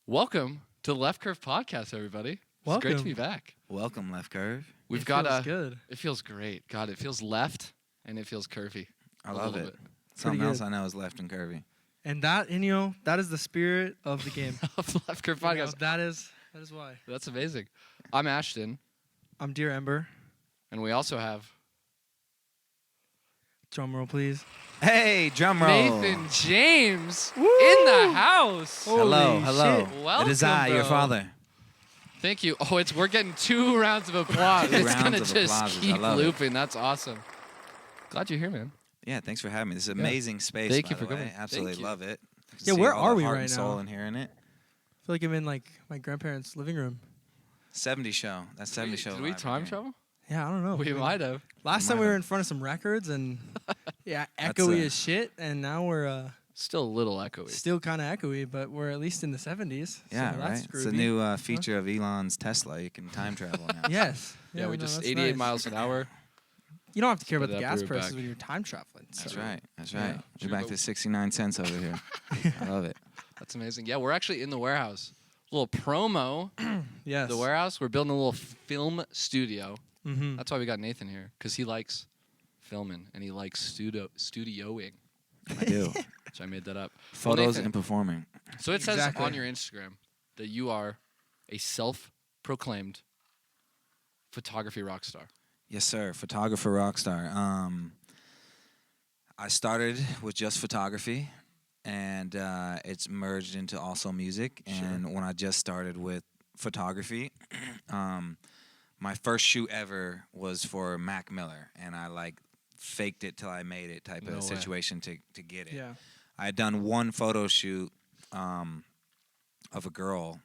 Welcome to the Left Curve Podcast, everybody. It's great to be back. Welcome, Left Curve. We've got a good. It feels great. God, it feels left and it feels curvy. I love it. Something else I know is left and curvy. And that, that is the spirit of the game. Of the Left Curve Podcast. That is why. That's amazing. I'm Ashton. I'm Dear Ember. And we also have drum roll, please. Hey, drum roll. Nathan James in the house. Hello. Welcome, it is I, bro. your father. Thank you. Oh, we're getting 2 rounds of applause. It's gonna just keep looping. That's awesome. Glad you're here, man. Yeah, thanks for having me. This is an amazing space. Thank you by for the way. coming. Absolutely love it. Yeah, where are we heart right and soul now? in here in it. I feel like I'm in my grandparents' living room. 70 show. That's 70 show. Did we time travel? Yeah, I don't know. We might have. Last time we were in front of some records and echoey as shit, and now we're still a little echoey. Still kind of echoey, but we're at least in the 70s. Yeah, so right. That's It's a new feature of Elon's Tesla. You can time travel now. Yes. Yeah, we just 88 miles an hour. You don't have to care about the Up, gas we're prices back. when you're time traveling. That's so. right. Yeah. We're back to 69 cents over here. I love it. That's amazing. Yeah, we're actually in the warehouse. A little promo. Yes. The warehouse. We're building a little film studio. Mm-hmm. That's why we got Nathan here, because he likes filming and he likes studioing. I do. So I made that up. Photos Nathan, and performing. So it says Exactly. on your Instagram that you are a self-proclaimed photography rock star. Yes, sir. Photographer, rock star. I started with just photography, and it's merged into also music. And when I just started with photography, my first shoot ever was for Mac Miller, and I faked it till I made it type of situation to get it. Yeah. I had done one photo shoot of a girl,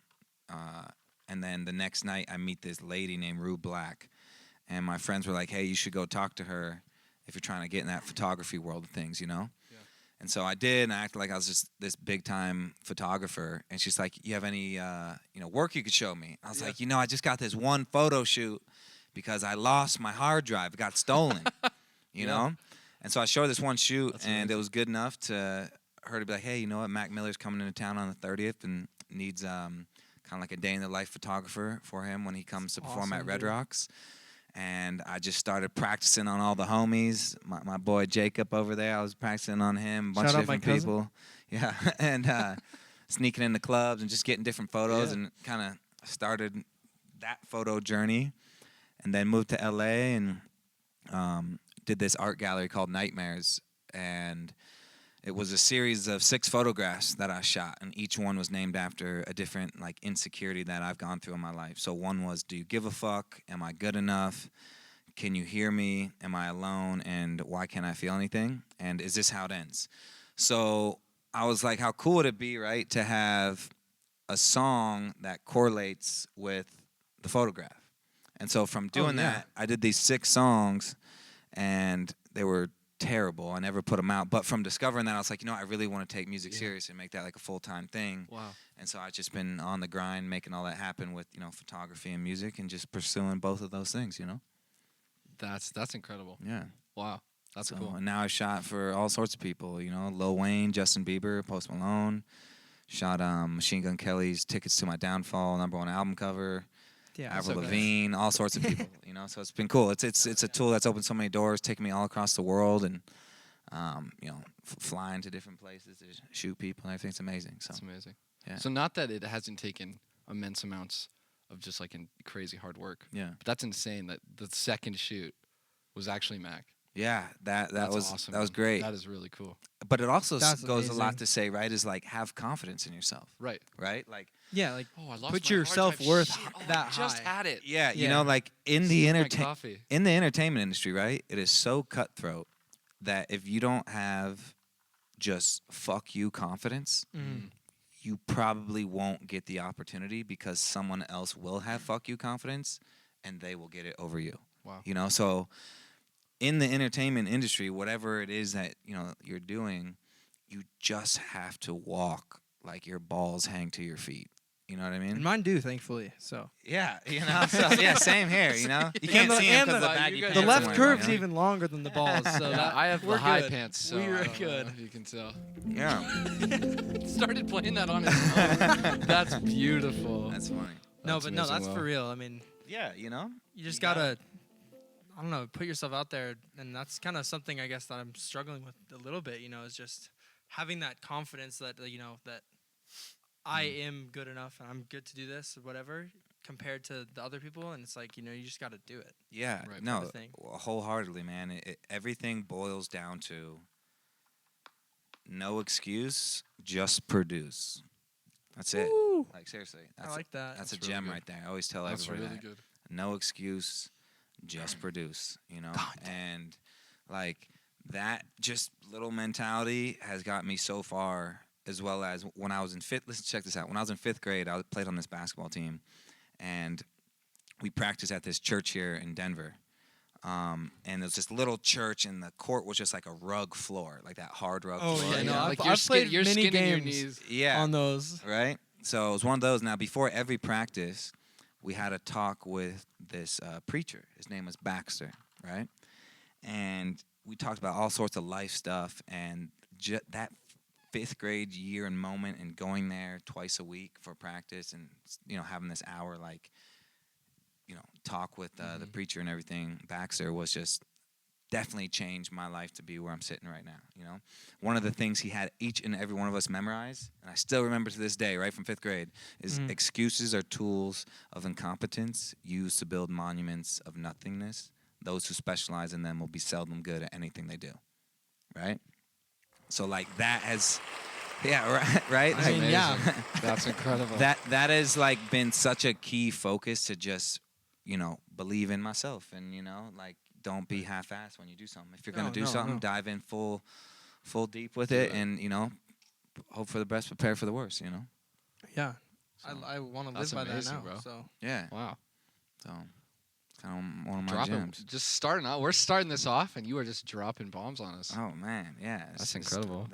and then the next night I meet this lady named Rue Black. And my friends were like, hey, you should go talk to her if you're trying to get in that photography world of things, Yeah. And so I did, and I acted like I was just this big-time photographer. And she's like, you have any work you could show me? I was like, I just got this one photo shoot because I lost my hard drive. It got stolen, you know? And so I showed her this one shoot, and it was good enough to her to be like, hey, you know what? Mac Miller's coming into town on the 30th and needs kind of like a day-in-the-life photographer for him when he comes to perform at Red Rocks. And I just started practicing on all the homies. My boy Jacob over there, I was practicing on him. A bunch of different people. Yeah, and sneaking into clubs and just getting different photos and kind of started that photo journey. And then moved to LA and did this art gallery called Nightmares. And it was a series of 6 photographs that I shot, and each one was named after a different insecurity that I've gone through in my life. So one was, do you give a fuck? Am I good enough? Can you hear me? Am I alone? And why can't I feel anything? And is this how it ends? So I was like, how cool would it be, right, to have a song that correlates with the photograph? And so from doing that, I did these 6 songs, and they were terrible. I never put them out. But from discovering that, I was like, I really want to take music serious and make that like a full-time thing. Wow. And so I've just been on the grind, making all that happen with, photography and music, and just pursuing both of those things, That's incredible. Yeah. Wow. That's cool. And now I've shot for all sorts of people, Lil Wayne, Justin Bieber, Post Malone. Shot Machine Gun Kelly's Tickets to My Downfall, #1 album cover. Yeah, Avril Lavigne, all sorts of people, So it's been cool. It's a tool that's opened so many doors, taking me all across the world, and flying to different places to shoot people. And I think it's amazing. So it's amazing. Yeah. So not that it hasn't taken immense amounts of just crazy hard work. Yeah. But that's insane that the second shoot was actually Mac. Yeah, that was awesome. That was great. That is really cool. But it also That's goes amazing. a lot to say, right? Is have confidence in yourself. Right. Right. Yeah, Oh, I lost put my your hard drive. self-worth Shit. that I just high. had it. Yeah, Yeah. in This is my the coffee. in the entertainment industry, right? It is so cutthroat that if you don't have just fuck you confidence, you probably won't get the opportunity because someone else will have fuck you confidence and they will get it over you. Wow. So in the entertainment industry, whatever it is that, you're doing, you just have to walk like your balls hang to your feet. You know what I And mean? mine do, thankfully. So Yeah, you know. So, yeah, same here. You know, you can't see him because the baggy you guys- pants the left I'm wearing, curve's you know? even longer than the balls. So Yeah, I have we're the high good. pants, so We're I don't good. know if you can tell. Yeah, Started playing that on his own. That's beautiful. that's funny. No, That's but no, amazing, that's for Will. real. I mean, Yeah, you know. you just You gotta- gotta, I don't know, put yourself out there, and that's kind of something I guess that I'm struggling with a little bit. You know, is just having that confidence that you know that I am good enough and I'm good to do this or whatever compared to the other people, and it's like you know you just gotta do it. Yeah, Right. no, Kinda thing. wholeheartedly, man. Everything boils down to no excuse, just produce. That's it. Woo! Like seriously, I that's like that. that's a That's really gem good. right there. I always tell That's everybody really that. good. No excuse, just produce. You know, Content. and like that, just little mentality has got me so far. As well as when I was in fifth. Listen, check this out. When I was in 5th grade, I played on this basketball team, and we practiced at this church here in Denver. And it was this little church, and the court was just like a rug floor, like that hard rug Oh, floor. yeah, you no, know? like I've played you're many skinning your games. knees. Yeah. On those. Right? So it was one of those. Now, before every practice, we had a talk with this preacher. His name was Baxter, right? And we talked about all sorts of life stuff, and that 5th grade year and moment, and going there twice a week for practice, and you know having this hour like you know talk with the preacher and everything. Baxter was just definitely changed my life to be where I'm sitting right now. You know, one of the things he had each and every one of us memorize, and I still remember to this day, right from 5th grade, is excuses are tools of incompetence used to build monuments of nothingness. Those who specialize in them will be seldom good at anything they do. Right? So like that has, yeah, right. That's I mean, yeah. amazing. That's incredible. That has like been such a key focus to just, you know, believe in myself, and you know, like don't be half-assed when you do something. If you're gonna do something, dive in full deep with it, and you know, hope for the best, prepare for the worst. You know. Yeah. So, I want to that's live by amazing, that now. bro. So yeah. Wow. So it's kind of one of my Dropping, gems. just starting out. We're starting this off, and you are just dropping bombs on us. Oh man, yeah. That's it's just incredible.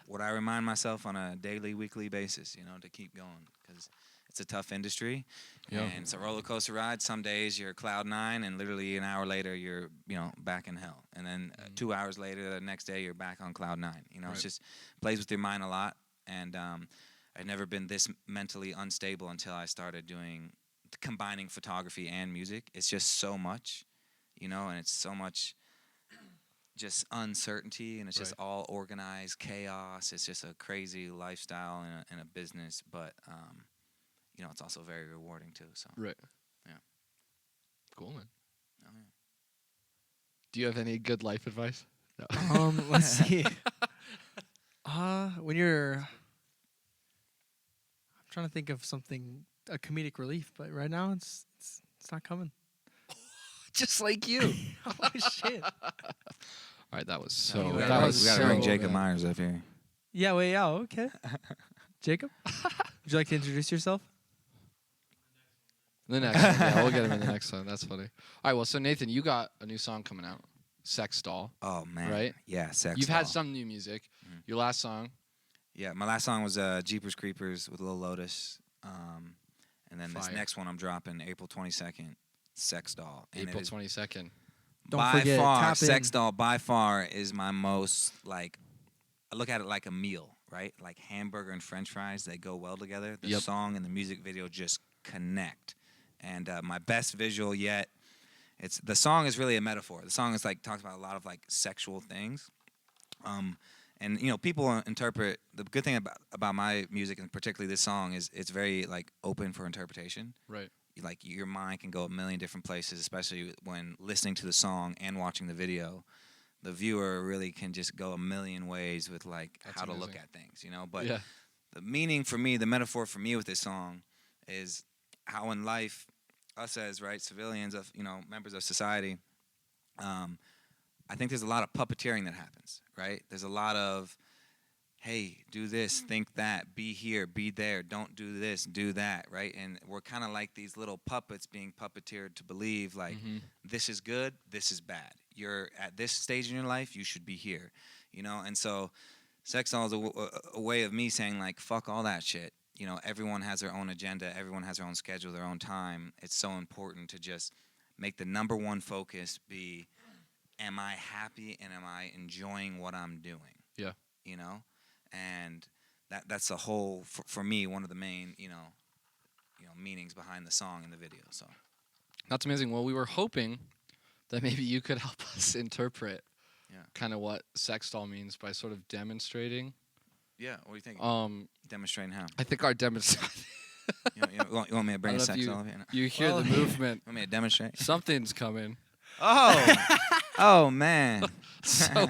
what I remind myself on a daily, weekly basis, you know, to keep going, because it's a tough industry, Yeah. and it's a roller coaster ride. Some days you're cloud 9, and literally an hour later you're, you know, back in hell, and then 2 hours later, the next day you're back on cloud 9. You know, Right. it's just plays with your mind a lot, and I'd never been this mentally unstable until I started combining photography and music. It's just so much, you know, and it's so much just uncertainty, and it's just all organized chaos. It's just a crazy lifestyle and a business, but you know, it's also very rewarding too. So Right. Yeah. Cool, man. Oh, yeah. Do you have any good life advice? No. let's see. When you're, I'm trying to think of something, a comedic relief, but right now it's not coming. Just like you. Oh shit. All right, that was so. Anyway, we that gotta, was we gotta so bring Jacob good. Meyers up here. Yeah. Wait. Yeah. Okay. Jacob, would you like to introduce yourself? The next one. Yeah, we'll get him in the next one. That's funny. All right, well, so Nathan, you got a new song coming out, Sex Doll. Oh man, Right? Yeah, sex. You've had doll. some new music. Mhm. Your last song, Yeah, my last song was Jeepers Creepers with Lil Lotus, and then this Fire. next one I'm dropping April 22nd, Sex Doll. And April it is 22nd. Don't by forget, far, tap Sex in. Doll by far is my most, like, I look at it like a meal, right? Like hamburger and french fries, they go well together. The Yep. song and the music video just connect. And my best visual yet, the song is really a metaphor. The song is like talks about a lot of like sexual things. And you know, people interpret, the good thing about my music, and particularly this song, is it's very like open for interpretation. Right. Like your mind can go a million different places, especially when listening to the song and watching the video. The viewer really can just go a million ways with like That's how to look amazing. at things, you know. But Yeah. the meaning for me, the metaphor for me with this song, is how in life, us as civilians of members of society, I think there's a lot of puppeteering that happens, right? There's a lot of, hey, do this, think that, be here, be there, don't do this, do that, right? And we're kind of like these little puppets being puppeteered to believe, like, this is good, this is bad. You're at this stage in your life, you should be here, you know? And so Sex Doll is a way of me saying, like, fuck all that shit. you know, everyone has their own agenda, everyone has their own schedule, their own time. It's so important to just make the number one focus be, am I happy and am I enjoying what I'm doing? Yeah. You know, and that's the whole for me, one of the main meanings behind the song and the video. So That's amazing. Well, we were hoping that maybe you could help us interpret kind of what sex doll means by sort of demonstrating. Yeah, what do you think? Demonstrating how? I think our demonstration. You want me to bring a sex doll here? You hear the movement. Want me to demonstrate? Something's coming. Oh, oh man! So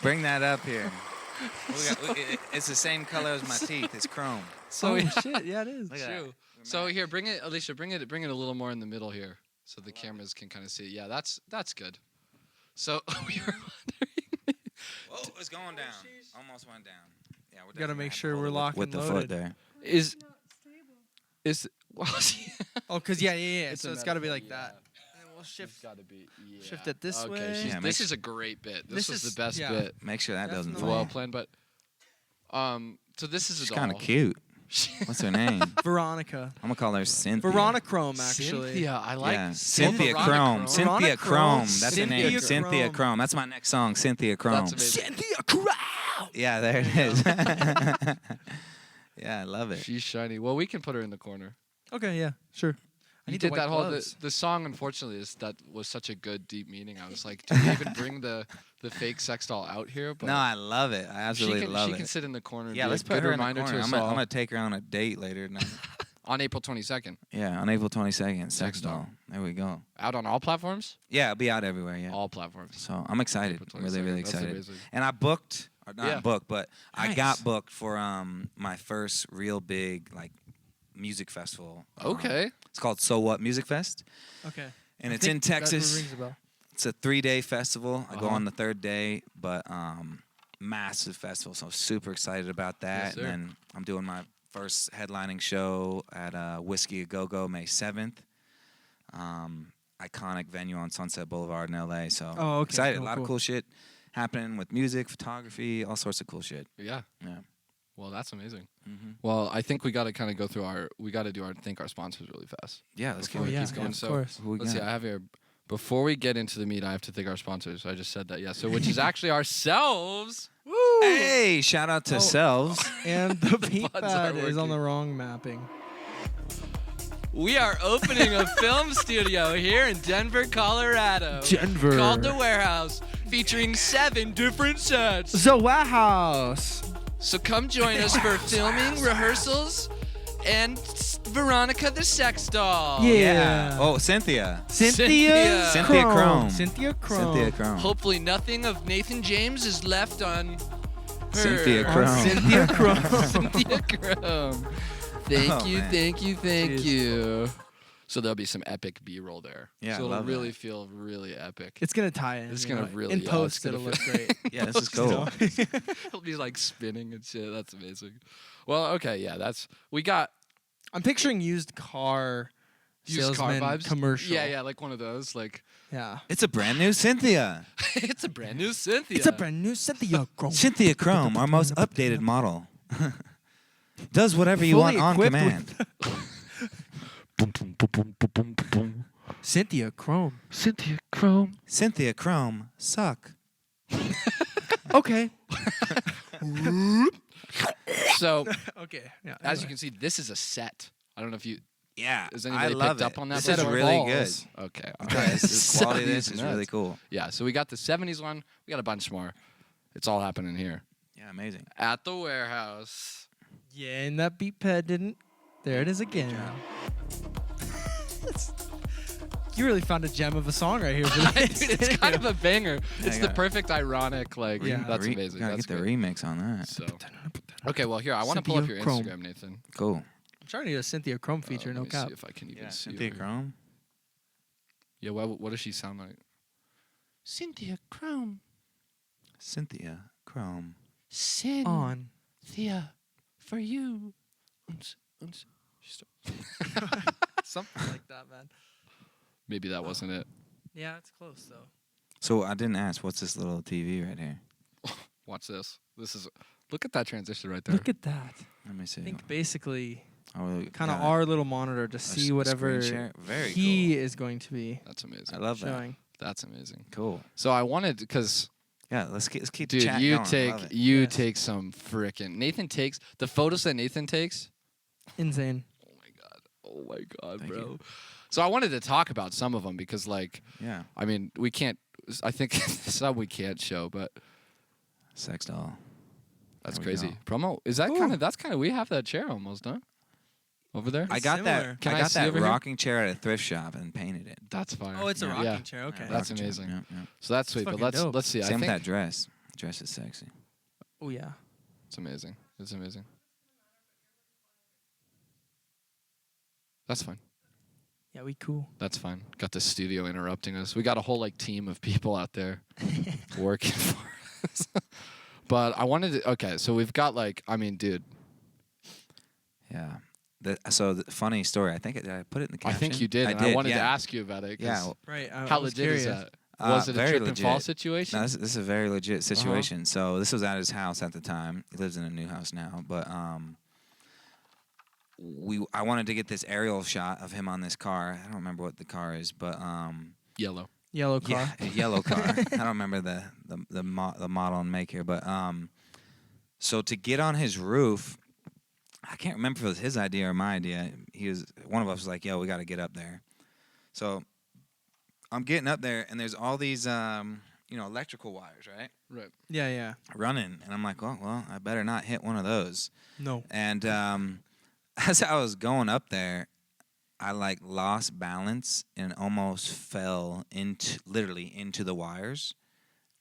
Bring that up here. It's the same color as my teeth. It's chrome. So shit, yeah, it is. True. So here, bring it, Alicia. Bring it a little more in the middle here, so the cameras can kind of see it. Yeah, that's good. So we were wondering. Whoa, it's going down. Almost went down. Yeah, we're Gotta make sure we're locked with and the loaded. foot there. Is well, Oh, cause yeah. So a it's gotta be like metaphor, that. And then we'll shift. It's got to be Shift it this okay, way. Yeah, this is a great bit. This was is- the best yeah. bit. Make sure that doesn't Definitely. fall. Well planned, but so this is a She's doll. kind of cute. What's her name? Veronica. I'm gonna call her Cynthia. Veronichrome, actually. Cynthia, I like Yeah. Cynthia Veronica Chrome. Cynthia Chrome. That's her name. Cynthia Cynthia Chrome. Chrome. That's my next song. Cynthia Chrome. That's amazing. Cynthia Chrome. Yeah, there it is. Yeah, I love it. She's shiny. Well, we can put her in the corner. Okay, yeah, sure. I You need the did white that whole gloves. the song. Unfortunately, that was such a good deep meaning. I was like, do we even bring the fake sex doll out here? But No, I love it. I absolutely love she it. can sit in the corner. And Yeah, be let's a put good her in the reminder corner. to I'm us all gonna take her on a date later tonight. on April 22nd. Yeah, on April 22nd, Sex doll. Doll. There we go. Out on all platforms. Yeah, it'll be out everywhere. Yeah. All platforms. So I'm excited. April Really, really 22nd. That's excited. amazing. And I booked, or not Yeah. booked, but I Nice. got booked for my first real big music festival. Okay. It's called So What Music Fest, Okay. and I it's in think that Texas. rings a bell. It's a 3-day festival. I go Uh-huh. on the 3rd day, but massive festival. So I'm super excited about that. Yes, sir. And then I'm doing my first headlining show at Whiskey A Go Go May 7th. Iconic venue on Sunset Boulevard in LA. So Oh, okay. excited. Cool, A lot cool. of cool shit happening with music, photography, all sorts of cool shit. Yeah. Yeah. Well, that's amazing. Mm-hmm. Well, I think we got to kind of go through thank our sponsors really fast. Yeah, let's Before get we it. keep going. of So course. Who we let's see. got? I have here. Before we get into the meat, I have to thank our sponsors. I just said that. Yeah. So which is actually ourselves. Woo! Hey, shout out to Oh. Selves. And the peep buds pad are is on working. the wrong mapping. We are opening a film studio here in Denver, Colorado. Denver. Called The Warehouse, featuring 7 different sets. The Warehaus. So come join us for filming, rehearsals, and Veronica the sex doll. Yeah. Oh, Cynthia. Cynthia. Cynthia Chrome. Cynthia Chrome. Cynthia Chrome. Hopefully nothing of Nathan James is left on her. Cynthia On Chrome. Cynthia Chrome. Cynthia Chrome. Thank Oh, you, man. thank you, thank Jeez. you. So there'll be some epic B-roll there. Yeah, so I it'll love really that. feel really epic. It's gonna tie in. It's you gonna know. really- in yeah, post. it's gonna It'll look feel- great. Yeah, this is You know? cool. It'll be like spinning and shit. That's amazing. Well, okay, yeah, we got I'm picturing used car used car salesman vibes. commercial. Yeah, like one of those. Like Yeah. It's a brand new Cynthia. it's a brand new Cynthia. It's a brand new Cynthia Chrome. Cynthia Chrome, our most updated model. Does whatever you Fully want on equipped command. Cynthia Chrome. Cynthia Chrome. Cynthia Chrome, suck. Okay. So Okay. Yeah. as you can see, this is a set. I don't know if you. Yeah, Has I anybody love picked it. up on that This is before? really Balls. good. Okay. all Yeah, right. the quality of this is 70s really nuts. cool. Yeah. So we got the 70s one. We got a bunch more. It's all happening here Yeah, amazing. at the warehouse. Yeah, and that beat pad didn't. There it is again. You really found a gem of a song right here. For this. Dude, it's kind of a banger. Yeah, it's I the got it. perfect ironic, like, Yeah. that's amazing. Gotta That's get the great. remix on that. So, okay, well, here, I want to pull up Cynthia your Chrome. Instagram, Nathan. Cool. I'm trying to get a Cynthia Chrome feature. Let No me cap. see if I can even Yeah, see Cynthia her. Chrome. Yeah, what does she sound like? Cynthia Chrome. Cynthia Chrome. Cynthia On. for you. Something like that, man. Maybe that wasn't it. Yeah, it's close though. So I didn't ask, what's this little TV right here? Watch this. This is Look at that transition right there. Look at that. Let me see. I think basically Oh, kind of yeah. our little monitor to see whatever screen share? Very he is going to be That's amazing. I love that. showing. That's amazing. Cool. So I wanted because Yeah, let's keep the dude, chat you going. I take love it. you Yes. take some frickin' Nathan takes the photos that Nathan takes. Insane. Oh my god, Thank bro. you. So I wanted to talk about some of them because, like, Yeah. I mean, we can't. I think some we can't show, but Sex doll. that's There we crazy. go. Promo is that Ooh. kind of? That's kind of. We have that chair almost, huh? Over there. I got similar. that. Can I I got see that over here? rocking chair at a thrift shop and painted it. That's fire. Oh, it's a Yeah. rocking Yeah. chair. Okay. Yeah, That's rocking chair. amazing. Yeah, yeah. So that's sweet. But fucking let's dope. let's see. Same I with think that dress. Dress is sexy. Oh yeah. it's amazing. It's amazing. That's fine. Yeah, we cool. That's fine. Got the studio interrupting us. We got a whole like team of people out there working for us. But I wanted to. Okay, so we've got like. I mean, dude. Yeah. So the funny story. I think did I put it in the I caption? think you did, and I wanted to yeah. ask you about it. 'Cause Yeah. Right. how I was legit is curious. that? Was it a very trip and legit. fall situation? No, this is a very legit situation. So this was at his house at the time. He lives in a new house now, but I wanted to get this aerial shot of him on this car. I don't remember what the car is, but Yellow. Yellow car. yeah, a yellow car. I don't remember the model and make here, but so to get on his roof, I can't remember if it was his idea or my idea. One of us was like, "Yo, we got to get up there." So I'm getting up there, and there's all these electrical wires, right? Right. Yeah, yeah. Running, and I'm like, well, I better not hit one of those. No. And as I was going up there, I like lost balance and almost fell literally into the wires.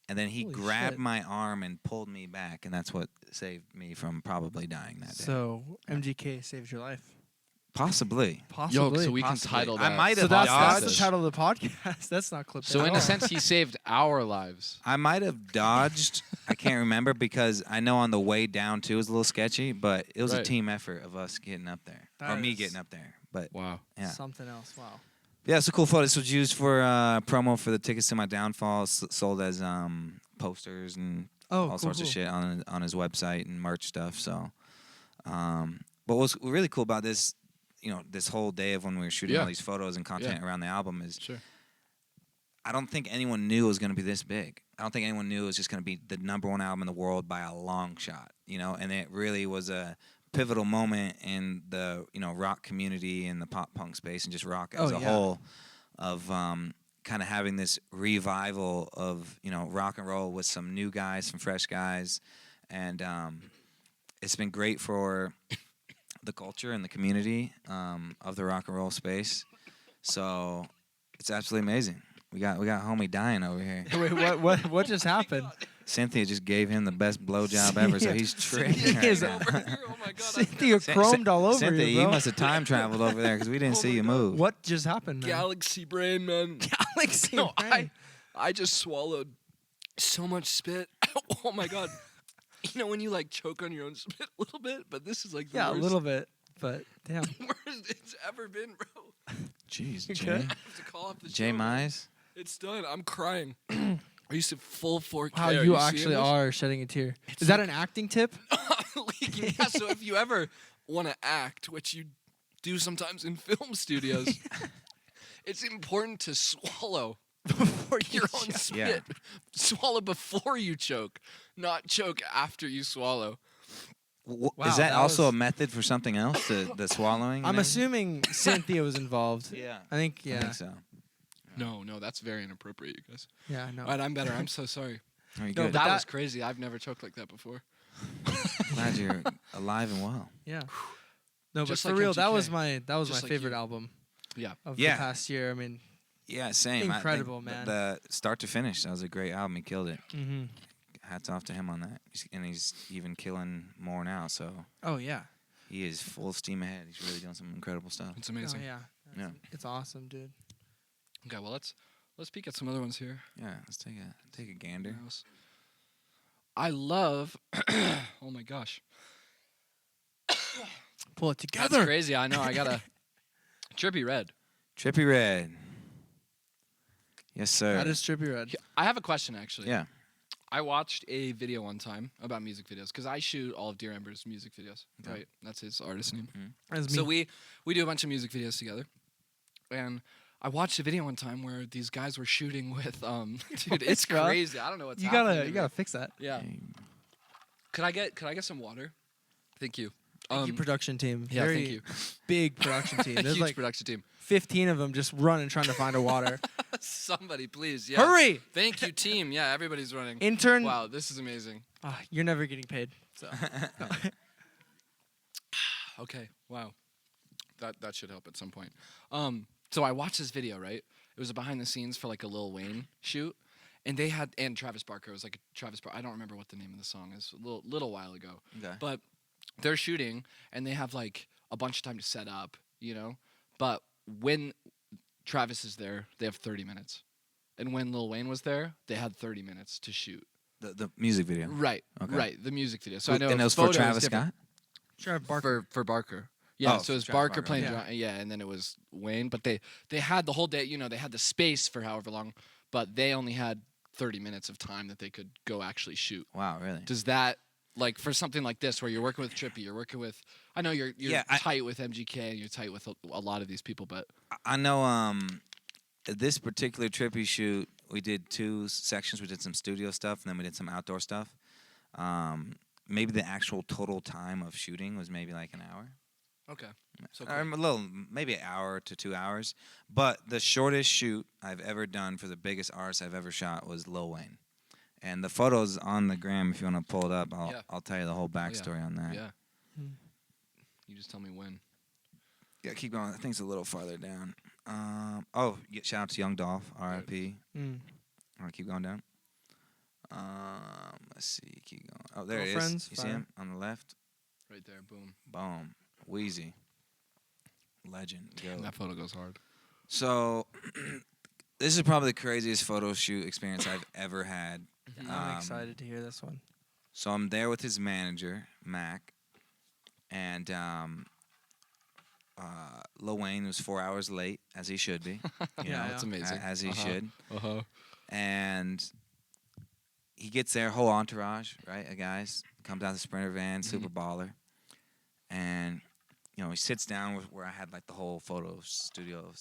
And then he Holy grabbed shit. my arm and pulled me back, and that's what saved me from probably dying that day. So MGK saved your life. Possibly. Possibly. Yo, so we can Possibly. title I that. might So have that's dodged. the title of the podcast. That's not clipped. So at in all. a sense, he saved our lives. I might have dodged. I can't remember because I know on the way down too was a little sketchy, but it was a Right. team effort of us getting up there, or That me is getting up there. But Wow. yeah, something else. Wow. yeah, it's a cool photo. This was used for promo for the Tickets to My Downfall, sold as posters and Oh, all sorts cool. of shit on his website and merch stuff. So, but what's really cool about this, this whole day of when we were shooting Yeah. all these photos and content around the album is, Sure. I don't think anyone knew it was going to be this big. I don't think anyone knew it was just going to be the #1 album in the world by a long shot, and it really was a pivotal moment in the, rock community and the pop punk space and just rock as Oh, a yeah. whole of kind of having this revival of, rock and roll with some new guys, some fresh guys. And it's been great for the culture and the community of the rock and roll space. So it's absolutely amazing. We got homie dying over here. Wait, what just happened? Cynthia just gave him the best blowjob ever, so he's tripping Cynthia right is now. Oh my god. Cynthia chromed all over Cynthia, you, bro. must have time traveled over there because we didn't see you move. What just happened, man? Galaxy brain, man. Galaxy No, brain. I just swallowed so much spit. Oh my god. When you like choke on your own spit a little bit, but this is like the Yeah, a worst, little bit, but damn. worst it's ever been, bro. Jeez, You Jay. good? I have to call off the Jay show, man. Mize? It's done. I'm crying. I used to full 4K. Wow, Are you seeing actually this? are shedding a tear. It's Is that like- an acting tip? Leaking. Yeah, so if you ever want to act, which you do sometimes in film studios, it's important to swallow Before your own spit. Yeah. Swallow before you choke, not choke after you swallow. Wow, Is that that also was- a method for something else, the swallowing? and I'm everything? assuming Cynthia was involved. Yeah. I think, I yeah. think so. No, that's very inappropriate, you guys. Yeah, no. All right, I'm better. I'm so sorry. Are you No, good? but That that- was crazy. I've never choked like that before. Glad you're alive and well. Yeah. No, Just but for like real, that MGK. was my Just like favorite you. album Yeah. of Yeah. the past year. I mean, Yeah, same. I think Incredible, man. The start to finish, that was a great album. He killed it. mm-hmm. Hats off to him on that. And he's even killing more now. So Oh yeah. he is full steam ahead. He's really doing some incredible stuff. It's amazing. Oh yeah. Yeah. It's awesome, dude. Okay, well let's peek at some other ones here. Yeah, let's take a gander. What else? I love oh my gosh. Pull it That's together. crazy. I know. I got a Trippie Red. Trippie Red. Yes, sir. That is Trippie Red. I have a question actually. Yeah. I watched a video one time about music videos because I shoot all of Dear Ember's music videos. Okay. Right, that's his artist name. That's me. So we do a bunch of music videos together, and I watched a video one time where these guys were shooting with dude, it's bro? crazy. I don't know what's you happening. gotta you gotta fix that. Yeah. Could I get some water? Thank you. Thank you, production team. Yeah, Very thank you. big production team. There's Huge like production team. 15 of them just running trying to find a water. Somebody, please. Yeah. Hurry! Thank you, team. Yeah, everybody's running. Intern. Wow, this is amazing. You're never getting paid. So Okay. Wow. That should help at some point. So I watched this video, right? It was a behind the scenes for like a Lil Wayne shoot. And they had Travis Barker. It was like a Travis Barker. I don't remember what the name of the song is. A little while ago. Okay. But they're shooting and they have like a bunch of time to set up, you know? But when Travis is there, they have 30 minutes. And when Lil Wayne was there, they had 30 minutes to shoot. The music video. Right. Okay. Right. The music video. So I know and it was photo for is Travis different. Scott? Travis Barker. For Barker. Yeah, Oh, so it was Travis Barker Barker, playing okay. drum, yeah, and then it was Wayne. But they had the whole day, you know, they had the space for however long, but they only had 30 minutes of time that they could go actually shoot. Wow, really? Does that, like, for something like this where you're working with Trippie, you're working with, I know you're Yeah, tight with MGK and you're tight with a lot of these people, but I know this particular Trippie shoot, we did 2 sections. We did some studio stuff, and then we did some outdoor stuff. Maybe the actual total time of shooting was maybe like an hour. okay. So A little, maybe an hour to 2 hours. But the shortest shoot I've ever done for the biggest artist I've ever shot was Lil Wayne. And the photo's on the gram if you want to pull it up. I'll tell you the whole backstory on that. Yeah. Hmm. You just tell me when. Yeah, keep going. I think it's a little farther down. Shout out to Young Dolph, R.I.P. Mm. All right, keep going down. Let's see. Keep going. Oh, there it is. Girlfriends, You see fire. him on the left? Right there, boom. Boom. Wheezy. Legend. Go. That photo goes hard. So, this is probably the craziest photo shoot experience I've ever had. I'm excited to hear this one. So I'm there with his manager, Mac, and Lil Wayne was 4 hours late, as he should be. You Yeah, know, That's amazing. as he Uh-huh. should. Uh-huh. And he gets there, whole entourage, right? A guys comes out the Sprinter van, super baller, and you know he sits down where I had like the whole photo studio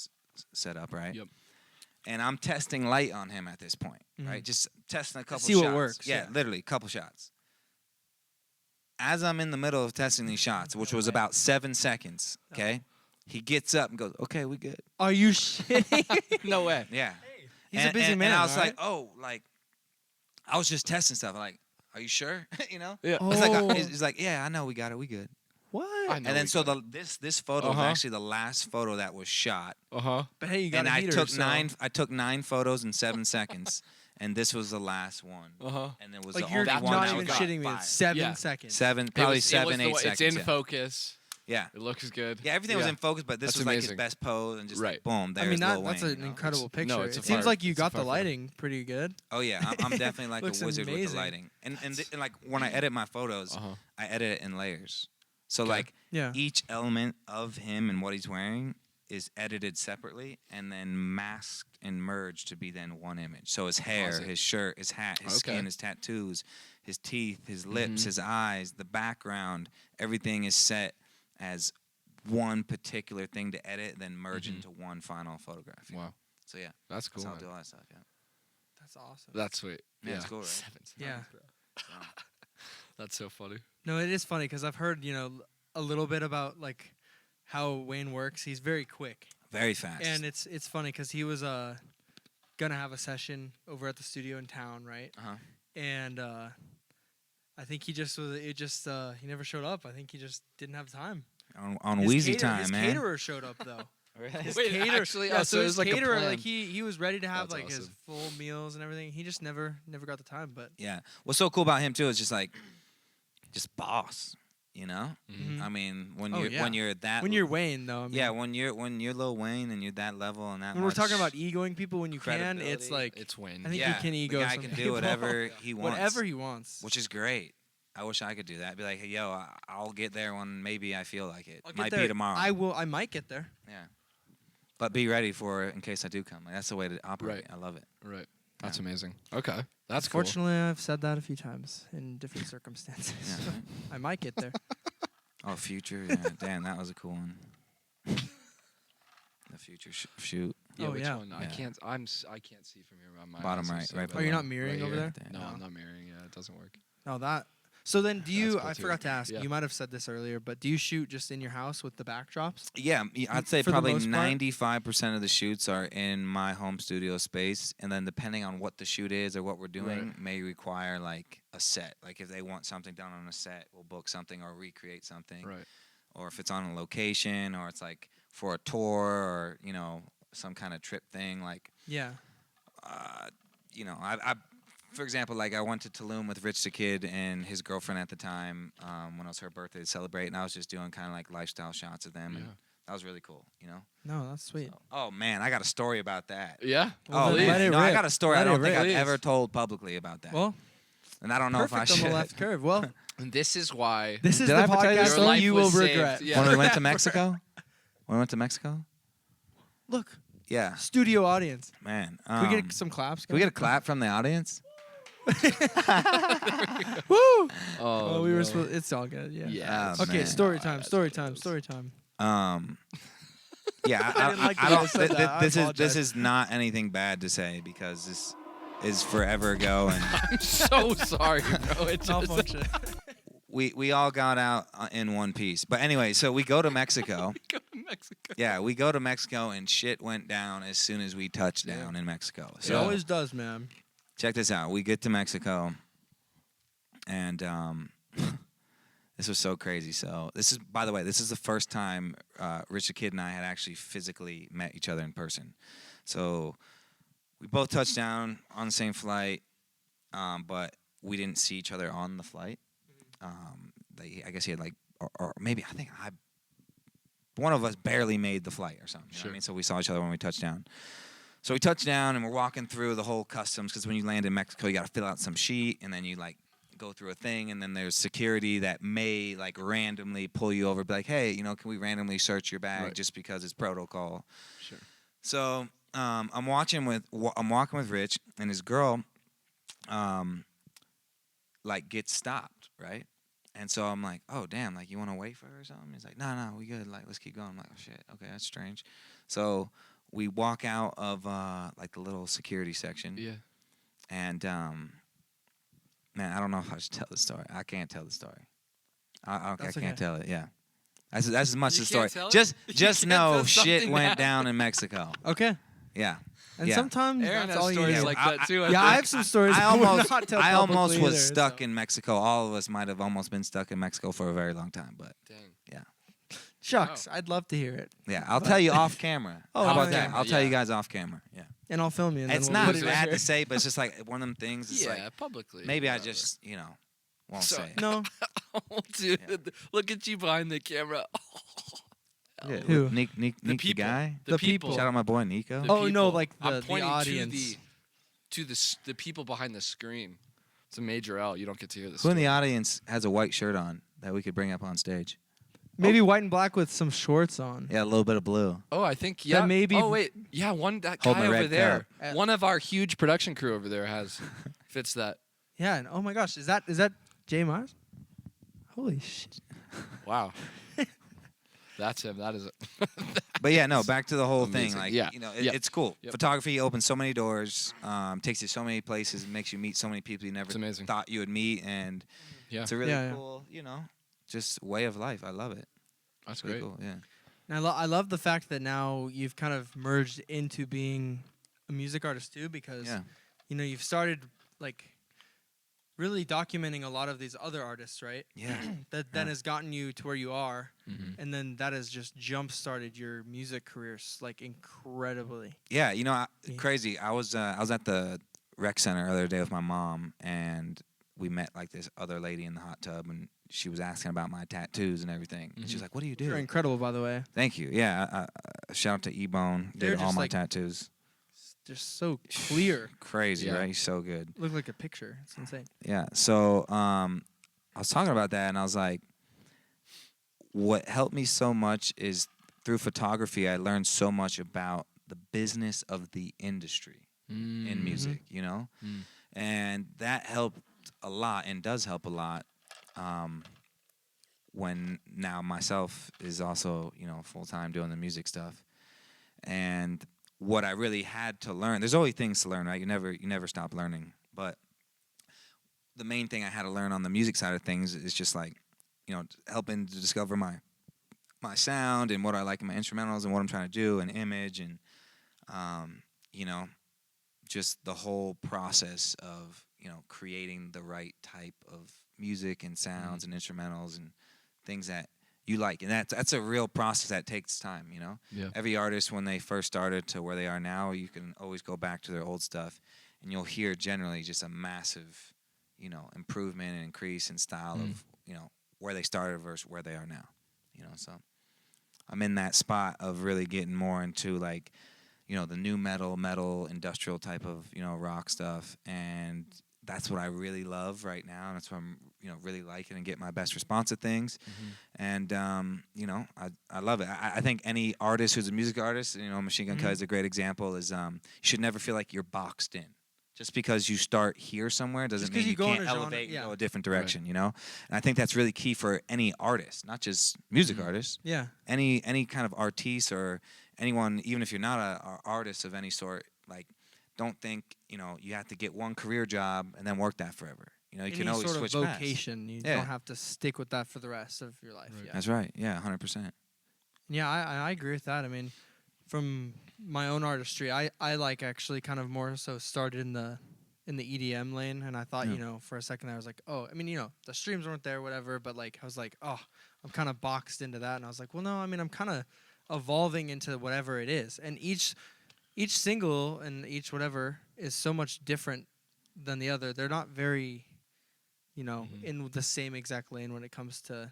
set up, right? Yep. And I'm testing light on him at this point, Mhm. right? Just testing a couple See shots. what works, Yeah, yeah. literally a couple shots. As I'm in the middle of testing these shots, which was about 7 seconds, okay, he gets up and goes, "Okay, we good." Are you shitting? No way. Yeah. He's a busy man. And I was all right? like, "Oh, like, I was just testing stuff. Like, are you sure?" You know? Yeah. Oh. It's like he's like, "Yeah, I know, we got it, we good." What? I know And then we so got this photo was actually the last photo that was shot, Uh-huh. But hey, you got and a I heater, took so. 9 photos in 7 seconds, and this was the last one. Uh-huh. And it was Like the you're only that's one not that even was shitting me. 5. It's 7 Yeah. seconds. 7, probably It was 7, the 8 way- seconds. It's in yeah. focus. Yeah. It looks good. Yeah, everything was Yeah. in focus, but this That's was like his amazing. best pose, and just Right. boom, there's I mean, Lil that's Wayne, an you know? incredible It's- picture. no, it's a It seems fire- like you it's a got the fire photo. lighting pretty good. Oh yeah, I'm definitely like a Looks wizard with the amazing. lighting, and like when I edit my photos, Uh-huh. I edit it in layers. So Okay. like Yeah. each element of him and what he's wearing is edited separately and then masked and merged to be then one image. So his hair, Awesome. his shirt, his hat, his Okay. skin, his tattoos, his teeth, his lips, Mhm. his eyes, the background, everything is set as one particular thing to edit, then merge Mhm. into one final photograph. you know? Wow. So yeah, That's cool. that's how I man. do all that stuff. Yeah. That's awesome. That's sweet. Yeah, it's cool, right? 7 Yeah. seconds, bro. That's so funny. No, it is funny because I've heard, a little bit about like how Wayne works. He's very quick. Very fast. And it's funny because he was gonna have a session over at the studio in town, right? Uh-huh. And I think he just was. He never showed up. I think he just didn't have time. on His Wheezy caterer- time, his man. caterer showed up though. His Wait, caterer, actually? yeah. Oh, So so it his was like a caterer, plan. like he was ready to have That's like his awesome. full meals and everything. He just never got the time. But Yeah. What's so cool about him too is just like, just boss. You know. Mhm. I mean, when Oh, you're yeah. when you're that when you're Wayne though, I mean, yeah when you're Lil Wayne and you're that level and that when we're much talking about egoing people when you can, it's credibility, like It's Wayne. I think yeah, you can ego the guy some can do people. whatever he wants, whatever he wants. which is great. I wish I could do that. Be like, hey, yo, I'll get there when maybe I feel like it. I'll get Might there. be tomorrow. I might get there. Yeah. But be ready for it in case I do come. Like, that's the way to operate. Right. I love it. Right. That's amazing. Okay, that's cool. Fortunately, I've said that a few times in different circumstances. Yeah, right? I might get there. Oh, Future. Yeah, damn, that was a cool one. The Future shoot. Yeah, Oh, which yeah. one? I Yeah. can't. I can't see from here. My Bottom eyes are right, so right bad. Oh, you're not below. mirroring Right over here. there? No, No. I'm not mirroring. Yeah, it doesn't work. No, that. So then, do you? cool I too. forgot to ask. Yeah. You might have said this earlier, but do you shoot just in your house with the backdrops? Yeah, I'd say For the probably most part? 95% of the shoots are in my home studio space, and then depending on what the shoot is or what we're doing, Right. may require like a set. Like if they want something done on a set, we'll book something or recreate something. Right. Or if it's on a location, or it's like for a tour, or some kind of trip thing. Like Yeah. I for example, like I went to Tulum with Rich the Kid and his girlfriend at the time when it was her birthday to celebrate, and I was just doing kind of like lifestyle shots of them, and Yeah. that was really cool. No, that's sweet. So- oh man, I got a story about that. Yeah. Well, Oh then let man, it no, I rip. got a story Let I it don't think rip. I've Please. ever told publicly about that, Well, and I don't know if I perfect on should. the left curve. Well, And this is why. this is Did the I ever tell you podcast this that story? you Life will was saved. regret. Yeah. When we went to Mexico, when we went to Mexico, Look, yeah, studio audience. man. Can we get some claps? Can we get a clap from the audience? Woo! Oh, we were no. supposed. It's all good. Yeah. Yeah. Oh, Okay, man. story Ah, time. that's Story what it time. is. Story time. Yeah, I didn't like the I way I don't. said that. I This apologize. is not anything bad to say because this is forever ago, and I'm so sorry, bro. It just, Malfunction. we all got out in one piece. But anyway, so we go to Mexico. go to Mexico. Yeah, we go to Mexico, and shit went down as soon as we touched down in Mexico. It So always does, man. check this out. We get to Mexico, and this was so crazy. So this is, by the way, this is the first time Rich the Kid and I had actually physically met each other in person. So we both touched down on the same flight, but we didn't see each other on the flight. I guess he had like, or maybe I think one of us barely made the flight or something. You know what I Sure. mean? So we saw each other when we touched down. So we touched down and we're walking through the whole customs, because when you land in Mexico, you got to fill out some sheet, and then you like go through a thing, and then there's security that may like randomly pull you over, be like, hey, can we randomly search your bag Right. just because it's protocol? Sure. So I'm walking with Rich, and his girl like gets stopped, right? And so I'm like, oh damn, like you want to wait for her or something? He's like, no, we good. Like let's keep going. I'm like, oh shit, okay, that's strange. So we walk out of like the little security section, Yeah. and man, I don't know if I should tell the story. I can't tell the story. I That's can't okay. tell it. Yeah, that's as much You as the story. can't tell it? Just You just can't know tell shit something went happened. down in Mexico. Okay. Yeah. And Yeah. sometimes Aaron that's has all you stories need. like I- that too. Yeah, I have some stories. I I will almost, not tell I almost publicly was either, stuck so. in Mexico. All of us might have almost been stuck in Mexico for a very long time, but Dang. Shucks, I'd love to hear it, yeah, I'll tell you off camera. Oh, How off about that? camera, I'll tell yeah. you guys off camera. Yeah, and I'll film you. And it's then we'll not put it right bad here. to say, but it's just like one of them things. It's Yeah, like publicly. maybe I whatever. just won't So- say it. No, Oh, dude, look at you behind the camera. Yeah, Who? Nick, the people. guy. The The people. people. Shout out my boy Nico. The Oh, no, people. like I'm the pointing audience. to the people behind the screen. It's a major L. You don't get to hear this. Who in the audience has a white shirt on that we could bring up on stage? maybe white and black with some shorts on. Yeah, a little bit of blue. Oh, I think yeah. maybe- Oh wait, yeah. That Holding guy a over red there. cup. One of our huge production crew over there fits that. Yeah, and oh my gosh, is that Jay Myers? Holy shit! Wow. That's him. That is it. But yeah, no, back to the whole Amazing. thing. Like, Yeah. Yep. it's cool. Yep. Photography opens so many doors, takes you so many places, makes you meet so many people you never It's amazing. thought you would meet, and Yeah. it's a really Yeah, yeah. cool, just way of life. I love it. That's It's really great. cool. Yeah. And I love the fact that now you've kind of merged into being a music artist too, because Yeah. you've started like really documenting a lot of these other artists, right? Yeah. That then Yeah. has gotten you to where you are, Mhm. and then that has just jump started your music careers like incredibly. Yeah, Yeah. crazy. I was at the rec center the other day with my mom, and we met like this other lady in the hot tub, and she was asking about my tattoos and everything. And she's Mhm. like, "What do you do?" You're incredible, by the way. Thank you. Yeah, shout out to E-Bone. They're Did all just, my like- tattoos. Just so clear. Crazy, Yeah. right? He's so good. Look like a picture. It's insane. Yeah. So I was talking about that, and I was like, what helped me so much is through photography, I learned so much about the business of the industry. in music, you know? And that helped a lot and does help a lot when now myself is also, you know, full-time doing the music stuff. And what I really had to learn, there's always things to learn, right? You never stop learning. But the main thing I had to learn on the music side of things is just like, you know, helping to discover my sound and what I like in my instrumentals and what I'm trying to do and image and, you know, just the whole process of, you know, creating the right type of music and sounds and instrumentals and things that you like. And that's a real process that takes time, you know? Yeah. Every artist, when they first started to where they are now, you can always go back to their old stuff and you'll hear generally just a massive, you know, improvement and increase in style of, you know, where they started versus where they are now, you know? So I'm in that spot of really getting more into like, you know, the new metal, industrial type of, you know, rock stuff. And that's what I really love right now. And that's what I'm, you know, really liking and get my best response to things. And, you know, I love it. I think any artist who's a music artist, you know, Machine Gun Kelly is a great example, is you should never feel like you're boxed in. Just because you start here somewhere doesn't mean you can't elevate and go a different direction, you know? And I think that's really key for any artist, not just music artists. Yeah. Any kind of artiste or anyone, even if you're not a artist of any sort, like, don't think, you know, you have to get one career job and then work that forever. You know, you can always switch sort of paths. vocation. You don't have to stick with that for the rest of your life. Right. Yeah. That's right. Yeah, 100%. Yeah, I agree with that. I mean, from my own artistry, I like actually kind of more so started in the EDM lane, and I thought, you know, for a second I was like, oh, I mean, you know, the streams weren't there, whatever, but like I was like, oh, I'm kind of boxed into that, and I was like, well, no, I mean, I'm kind of evolving into whatever it is, and each single and each whatever is so much different than the other. They're not very, you know, in the same exact lane when it comes to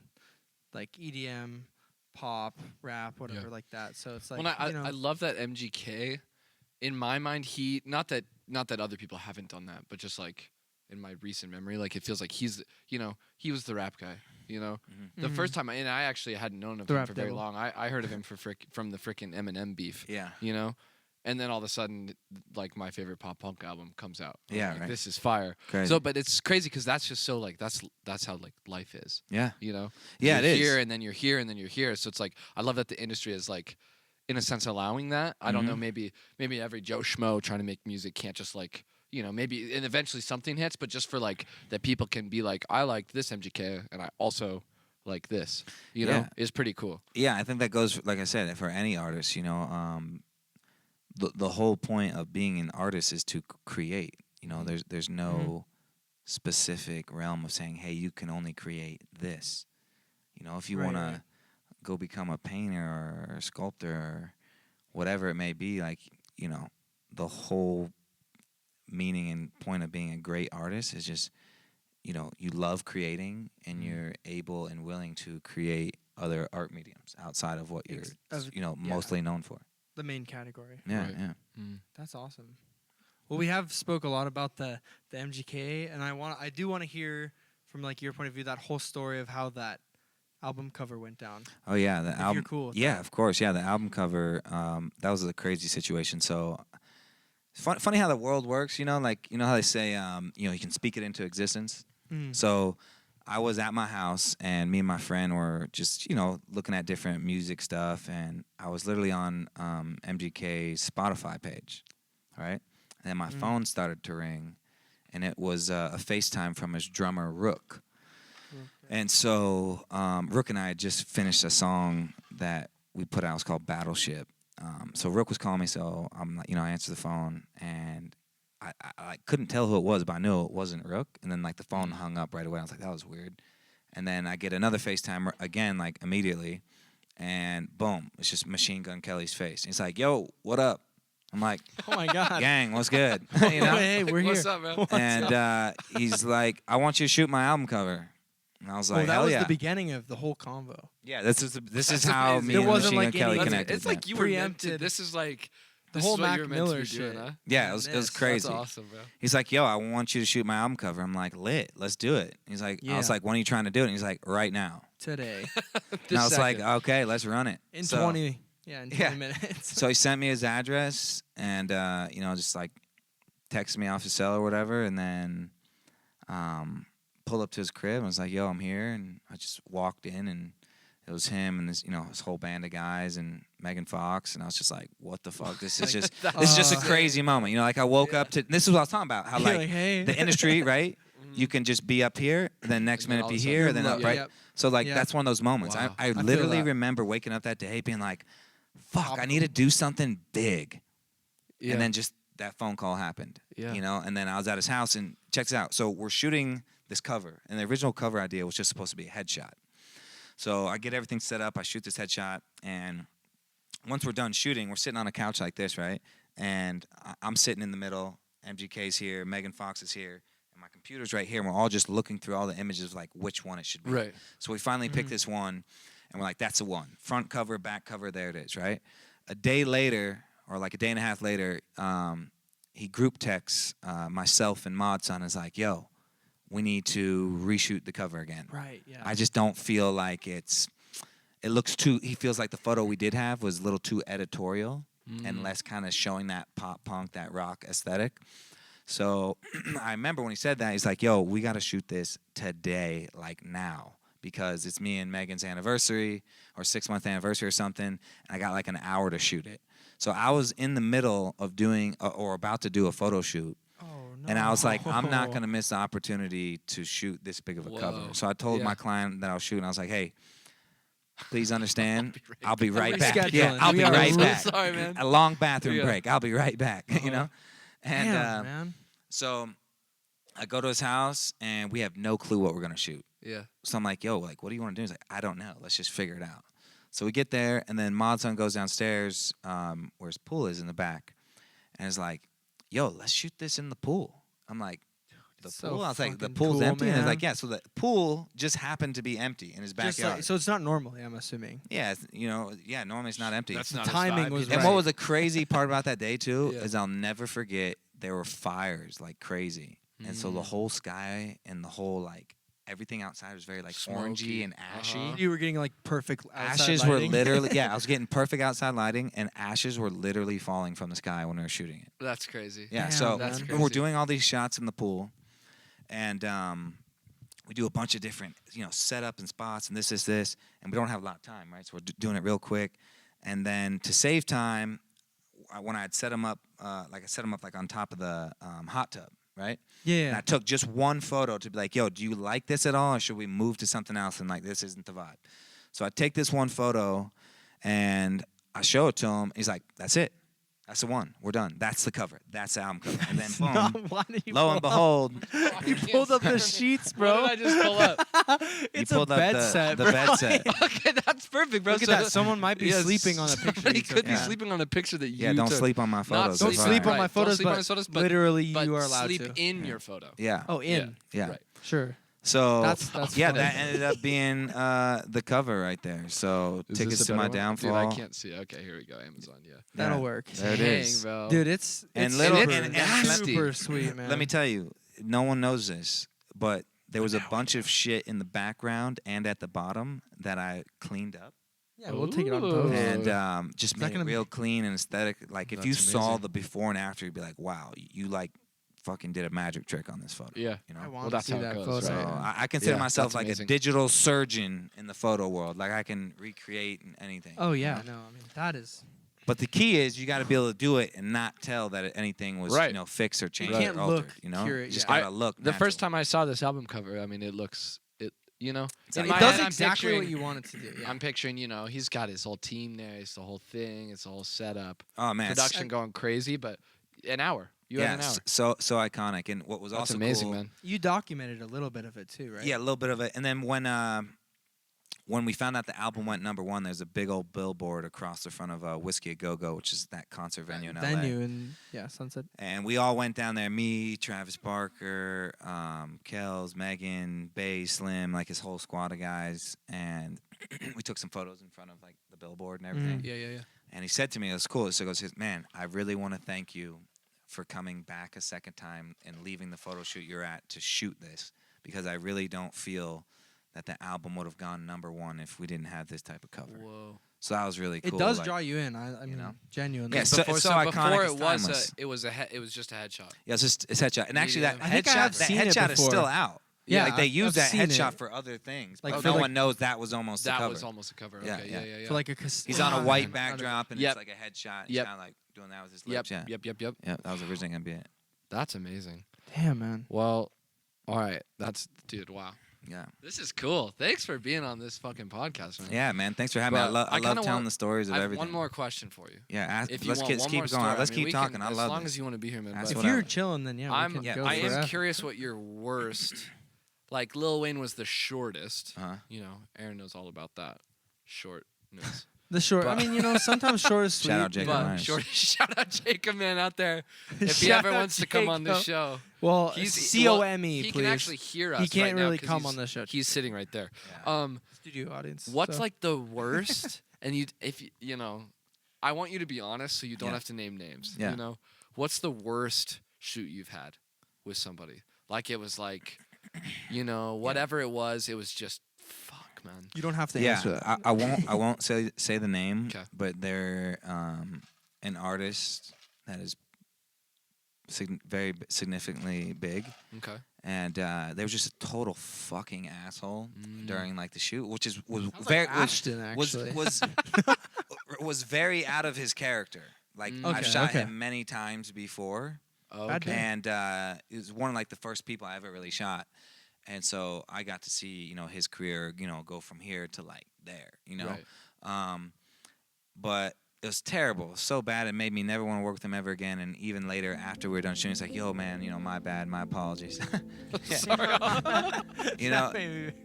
like EDM, pop, rap, whatever like that. So it's like, Well, you know, I love that MGK. In my mind, he not that other people haven't done that, but just like in my recent memory, like it feels like he's, you know, he was the rap guy. You know, the first time, and I actually hadn't known of The him rap for very devil. long. I heard of him from the frickin' Eminem beef. Yeah. You know, and then all of a sudden, like my favorite pop punk album comes out. I'm Yeah, like, right. This is fire. Crazy. So, but it's crazy because that's just so like that's how like life is. Yeah. You know. Yeah, you're it is. here, and then you're here, and then you're here. So it's like I love that the industry is like, in a sense, allowing that. I don't know. Maybe every Joe Schmo trying to make music can't just like, you know, maybe, and eventually something hits, but just for like that people can be like, I like this MGK, and I also like this. You know, is pretty cool. Yeah, I think that goes, like I said, for any artist, you know, the whole point of being an artist is to create. You know, there's no specific realm of saying, hey, you can only create this. You know, if you want to go become a painter or a sculptor or whatever it may be, like, you know, the whole meaning and point of being a great artist is just, you know, you love creating and you're able and willing to create other art mediums outside of what you're, you know, mostly known for. the main category. Yeah, Right. yeah. That's awesome. Well, we have spoke a lot about the MGK, and I do want to hear from like your point of view that whole story of how that album cover went down. Oh yeah, the album. You're cool with yeah, that. of course. Yeah, the album cover. That was a crazy situation. So, funny how the world works. You know, like you know how they say, you know, you can speak it into existence. So, I was at my house, and me and my friend were just, you know, looking at different music stuff, and I was literally on MGK's Spotify page, right? And then my phone started to ring, and it was a FaceTime from his drummer Rook. And so Rook and I had just finished a song that we put out. It's called Battleship. So Rook was calling me, so I'm like, you know, I answered the phone, and I couldn't tell who it was, but I knew it wasn't Rook. And then like the phone hung up right away. I was like, that was weird. And then I get another FaceTime again, like immediately, and boom, it's just Machine Gun Kelly's face. And he's like, yo, what up? I'm like, Oh my God. gang, what's good? You know? Hey, we're What's here. up, man? And he's like, I want you to shoot my album cover. And I was like, Well, that hell was yeah. the beginning of the whole convo. Yeah, this is That's how amazing. me There and wasn't, Machine like, Gun Kelly any- connected. It's like yeah. you were meant to. Preempted. This is like The this whole is what Mac you're meant Miller to be doing, shit. huh? Yeah, it was This. crazy. That's awesome, bro. He's like, yo, I want you to shoot my album cover. I'm like, lit, let's do it. He's like, I was Yeah. like, when are you trying to do it? And he's like, right now. Today. And I was like, okay, let's run it. In So- 20 minutes. So he sent me his address, and you know, just like texted me off his cell or whatever, and then pulled up to his crib and was like, "Yo, I'm here," and I just walked in and. It was him and his whole band of guys and Megan Fox, and I was just like, "What the fuck? This is just a crazy moment." Like I woke up to this is what I was talking about. How like hey. the industry, right? You can just be up here, then next And then minute all be of a sudden here, you're then low. up, right? Yep. So like Yeah. that's one of those moments. Wow. I feel literally that. remember waking up that day being like, "Fuck, Top I of need to the- do something big," Yeah. and then just that phone call happened. Yeah. And then I was at his house and check this out. So we're shooting this cover, and the original cover idea was just supposed to be a headshot. So I get everything set up. I shoot this headshot, and once we're done shooting, we're sitting on a couch like this, right? And I'm sitting in the middle. MGK's here. Megan Fox is here. And my computer's right here. And we're all just looking through all the images of, like, which one it should be. Right. So we finally pick this one, and we're like, that's the one. Front cover, back cover, there it is, right? A day later, or like a day and a half later, he group texts myself and Mod's son and is like, "Yo, we need to reshoot the cover again." Right. Yeah. I just don't feel like it looks too, he feels like the photo we did have was a little too editorial and less kind of showing that pop punk, that rock aesthetic. So I remember when he said that, he's like, "Yo, we got to shoot this today, like now, because it's me and Megan's anniversary or 6-month anniversary or something, and I got like an hour to shoot it." So I was in the middle of doing or about to do a photo shoot. Oh no. And I was like, I'm not going to miss the opportunity to shoot this big of a cover. Whoa. So I told Yeah. my client that I was shooting, I was like, "Hey, please understand, I'll be I'll be right We're back." rescheduling. Yeah, I'll We be are right so back. sorry, man. A long bathroom Yeah. break. I'll be right back, you know? And Damn, man. so I go to his house, and we have no clue what we're going to shoot. Yeah. So I'm like, "Yo, like, what do you want to do?" He's like, "I don't know. Let's just figure it out." So we get there, and then Mod's son goes downstairs where his pool is in the back, and is like, "Yo, let's shoot this in the pool." I'm like, "The So pool?" I was like, "The fucking pool's cool, empty?" And he's man. like, "Yeah." So the pool just happened to be empty in his Just backyard. like, so it's not normally, I'm assuming. Yeah, normally it's not empty. That's The not his timing vibe. was And right. what was the crazy part about that day too Yeah. is I'll never forget there were fires like crazy, and so the whole sky and the whole like everything outside was very like orangey Smoky. and ashy. Uh-huh. You were getting like perfect outside Ashes were lighting. literally I was getting perfect outside lighting, and ashes were literally falling from the sky when we were shooting it. That's crazy. Yeah, Damn, so that's we're crazy. doing all these shots in the pool, and we do a bunch of different setup and spots and this, and we don't have a lot of time, right? So we're doing it real quick, and then to save time, when I had set them up, I set them up like on top of the hot tub, right? And Yeah. I took just one photo to be like, "Yo, do you like this at all, or should we move to something else?" And like, this isn't the vibe. So I take this one photo, and I show it to him. He's like, "That's it. That's the one. We're done. That's the cover. That's the album cover." And then boom, Why did you lo and pull up- behold, You pulled up the sheets, bro. What did I just pull up? It's you pulled a up bed the, set, the bro. bed set. Okay, that's perfect, bro. Look at So- that. Someone might be Yes, sleeping on a picture. Somebody you took, could be man. sleeping on a picture that you Yeah, don't took. sleep on my Not photos. Don't it's sleep, sleep on fine. my Right, photos, don't sleep on but my photos, but literally but you are allowed sleep to. in your photo. Yeah. Oh, in. Yeah. Right. Sure. So That's yeah, funny. that ended up being the cover right there. So Is tickets this a to my better one? downfall. Dude, I can't see. Okay, here we go. Amazon, yeah. That'll Yeah. work. There it Dang, is. bro. Dude, it's And it's little- super, and nasty. super sweet, man. Let me tell you, no one knows this, but there was a bunch of shit in the background and at the bottom that I cleaned up Yeah, we'll take it on Ooh. post. and just Is that made it gonna real clean and aesthetic. Like if you That's saw amazing. the before and after, you'd be like, "Wow, you like fucking did a magic trick on this photo." Yeah. You know. I want Well, to that's see how it that goes, photo. So right? I consider Yeah, myself that's like amazing. a digital surgeon in the photo world. Like I can recreate anything. Oh you yeah, know? no, I mean that is. But the key is you got to be able to do it and not tell that anything was Right. fixed or changed can't or altered. look You know, curated, you just yeah. gotta look. The first natural. time I saw this album cover, I mean, it looks in It my does head, exactly what I'm you want it to do. Yeah. picturing, he's got his whole team there, it's the whole thing, it's the whole setup, Oh man, it's- production going crazy, but an hour. You had an hour. so iconic. And what was That's also amazing, cool, man. You documented a little bit of it too, right? Yeah, a little bit of it. And then when we found out the album went #1, there's a big old billboard across the front of Whiskey A Go Go, which is that concert venue in LA. Venue and Sunset. And we all went down there. Me, Travis Barker, Kels, Megan, Bay, Slim, like his whole squad of guys. And we took some photos in front of like the billboard and everything. Yeah. And he said to me, it was cool. So he goes, "Man, I really want to thank you for coming back a second time and leaving the photo shoot you're at to shoot this, because I really don't feel that the album would have gone #1 if we didn't have this type of cover." Whoa. So that was really cool. It does like, draw you in. I mean, know? genuinely. Yeah, so- it's so iconic, before it's timeless. it was just a headshot. Yeah, it's headshot. And actually, that I think I have headshot, that seen it headshot is before. still out. Yeah, like they I've use that seen headshot it. for other things, Like, but for no like- one knows that was almost the That cover. was almost a cover. Yeah, Okay, yeah. For like a cas- He's on a Ah, white man. backdrop and Yep. it's like a headshot. He's Yep. kind of like doing that with his Yep, lips. Yeah. yep. Yeah, that was originally gonna be it. That's amazing. Damn, man. Well, all right. Dude, wow. Yeah. This is cool. Thanks for being on this fucking podcast, man. Yeah, man. Thanks for having me. I But love I kinda telling want- the stories of I have everything. one more question for you. Yeah, If you let's want keep one keep more going. story, Let's I mean, keep we talking. can- I as love long this. as you want to be here, man. That's but If what you're I- chilling, then yeah, we can Yeah. go I am forever. curious what your worst. Like Lil Wayne was the shortest. Uh-huh. You know, Aaron knows all about that shortness. The short. But- I mean, sometimes short is sweet. Shout out Jacob But Meyers. shout out Jacob, man, out there. If he Shout ever out wants to come on this Jacob. show, Well, he's COME, He please. can actually hear us. He can't right now really 'cause come he's- on this show. He's sitting right there. Yeah. Studio audience. What's so. like the worst? And you know, I want you to be honest, so you don't Yeah. have to name names. Yeah. You know, what's the worst shoot you've had with somebody? Like it was like, you know, whatever it was just fuck, man. You don't have to Yeah, answer that. I won't say the name, 'Kay. but they're an artist that is very significantly big, Okay. and they were just a total fucking asshole during like the shoot, which was Sounds very like Ashton, was actually. was very out of his character. Like Mm. I've Okay, shot okay. him many times before, Okay. and it was one of like the first people I ever really shot. And so I got to see, his career, go from here to like there, Right. But it was terrible, so bad it made me never want to work with him ever again. And even later, after we were done shooting, it's like, yo, man, my bad, my apologies.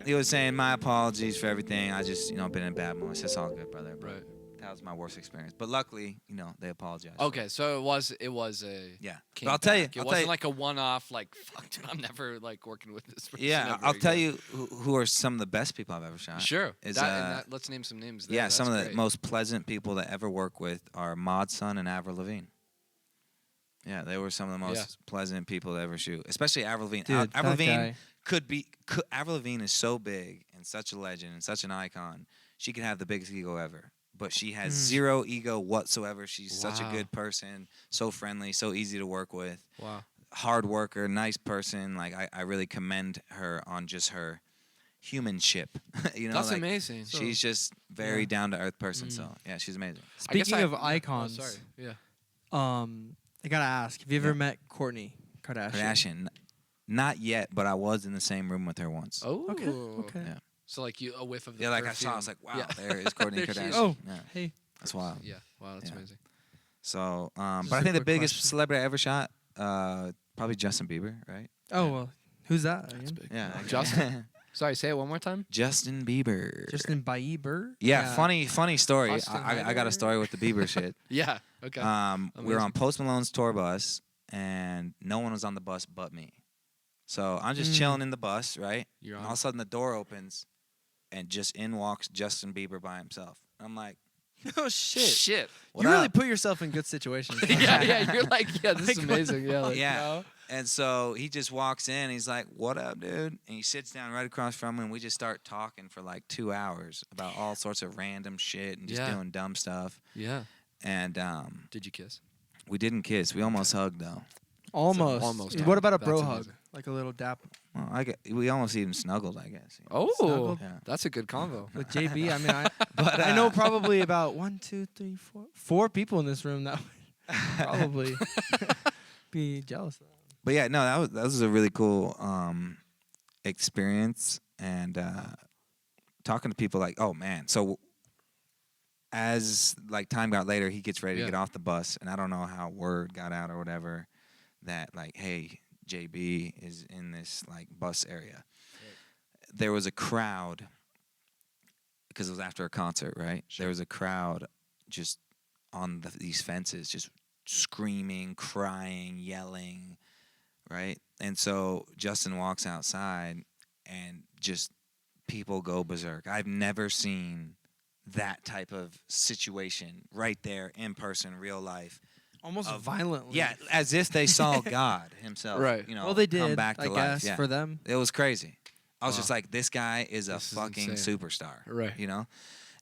He was saying my apologies for everything. I just, been in bad moments. It's all good, brother. But Right. that was my worst experience. But luckily, they apologized. Okay, so it was a Yeah. came But I'll tell you, back. It I'll tell wasn't you. like a one-off. Like fuck, dude, I'm never like working with this person. Yeah, ever I'll tell again. you who are some of the best people I've ever shot. Sure. Is, Let's name some names. There. Yeah, That's some of the great. most pleasant people to ever work with are Mod Sun and Avril Lavigne. Yeah, they were some of the most pleasant people to ever shoot, especially Avril Lavigne. Dude, Avril that Lavigne guy. Avril Lavigne is so big and such a legend and such an icon. She could have the biggest ego ever, but she has zero ego whatsoever. She's such a Wow. good person, so friendly, so easy to work with, Wow. hard worker, nice person. Like I really commend her on just her humanship. That's like, amazing. She's just very Yeah. down to earth person. So yeah, she's amazing. I guess Speaking of yeah, icons, Oh, sorry. Yeah. I gotta ask: have you ever Yeah. met Kourtney Kardashian? Kardashian, not yet, but I was in the same room with her once. Oh. Okay. Yeah. So like a whiff of the Yeah, like I saw, I was perfume. like, wow, Yeah. there is Kourtney There she Kardashian. is. Oh. Yeah, Hey. that's wild. Yeah. Wow, that's Yeah. amazing. So, Just but I a think the quick biggest question. celebrity I ever shot, probably Justin Bieber, right? Oh well, who's that? That's again? big. Yeah, Justin? Sorry, say it one more time. Justin Bieber. Justin Bieber. Yeah, funny story. Austin I got a Heider? story with the Bieber shit. Yeah. Okay. We were Amazing. on Post Malone's tour bus, and no one was on the bus but me. So I'm just chilling in the bus, right? You're And on. all of a sudden the door opens, and just in walks Justin Bieber by himself. I'm like, Oh shit! Shit. what you really up? put yourself in good situations. yeah. You're like, yeah, this is Like, amazing. Yeah. Like, Yeah. no. And so he just walks in. He's like, "What up, dude?" And he sits down right across from me, and we just start talking for like 2 hours about all sorts of random shit and just Yeah. doing dumb stuff. Yeah. And Did you kiss? we didn't kiss. We almost hugged though. Almost. Almost. What about a That's bro amazing. hug? Like a little dap Well, we almost even snuggled, I guess. Oh, Snuggled? Yeah. that's a good combo. with JB? I mean, But I know probably about 1, 2, 3, 4 people in this room that would probably be jealous of that. But yeah, no, that was a really cool experience, and talking to people like, oh man. So as like time got later, he gets ready to Yeah. get off the bus, and I don't know how word got out or whatever that like, hey, JB is in this like bus area. There was a crowd because it was after a concert, right? There was a crowd just on these fences, just screaming, crying, yelling, right? And so Justin walks outside, and just people go berserk. I've never seen that type of situation right there in person, real life. Almost Of- violently. Yeah, as if they saw God himself. Right. You know, Well, they come did. back to I life. guess Yeah. for them. It was crazy. I was Wow. just like, this guy is a This is fucking insane. superstar. Right. You know?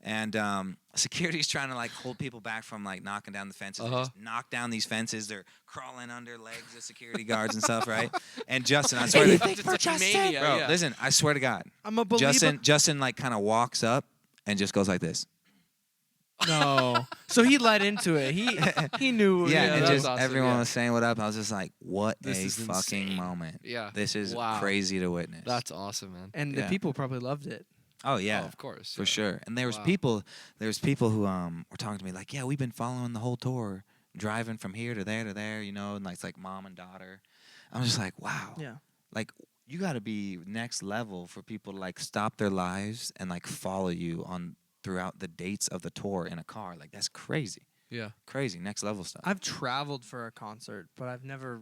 And security's trying to like hold people back from like knocking down the fences. They Uh-huh. just knock down these fences. They're crawling under legs of security guards and stuff, right? And Justin, I swear to Anything for Justin. mania, bro, yeah. listen, I swear to God, I'm a believer. Justin like kind of walks up and just goes like this. No. So he led into it. He knew. Yeah, Yeah, and that's just awesome, everyone yeah. was saying what up. I was just like, what This a is fucking insane. moment. Yeah. This is Wow. crazy to witness. That's awesome, man. And Yeah. the people probably loved it. oh yeah. Oh, of course. For yeah. sure. And there was Wow. people who were talking to me like, yeah, we've been following the whole tour, driving from here to there, you know, and like it's like mom and daughter. I'm just like, wow. Yeah. Like you got to be next level for people to like stop their lives and like follow you on throughout the dates of the tour in a car. Like that's crazy. Yeah. Crazy. Next level stuff. I've traveled for a concert, but I've never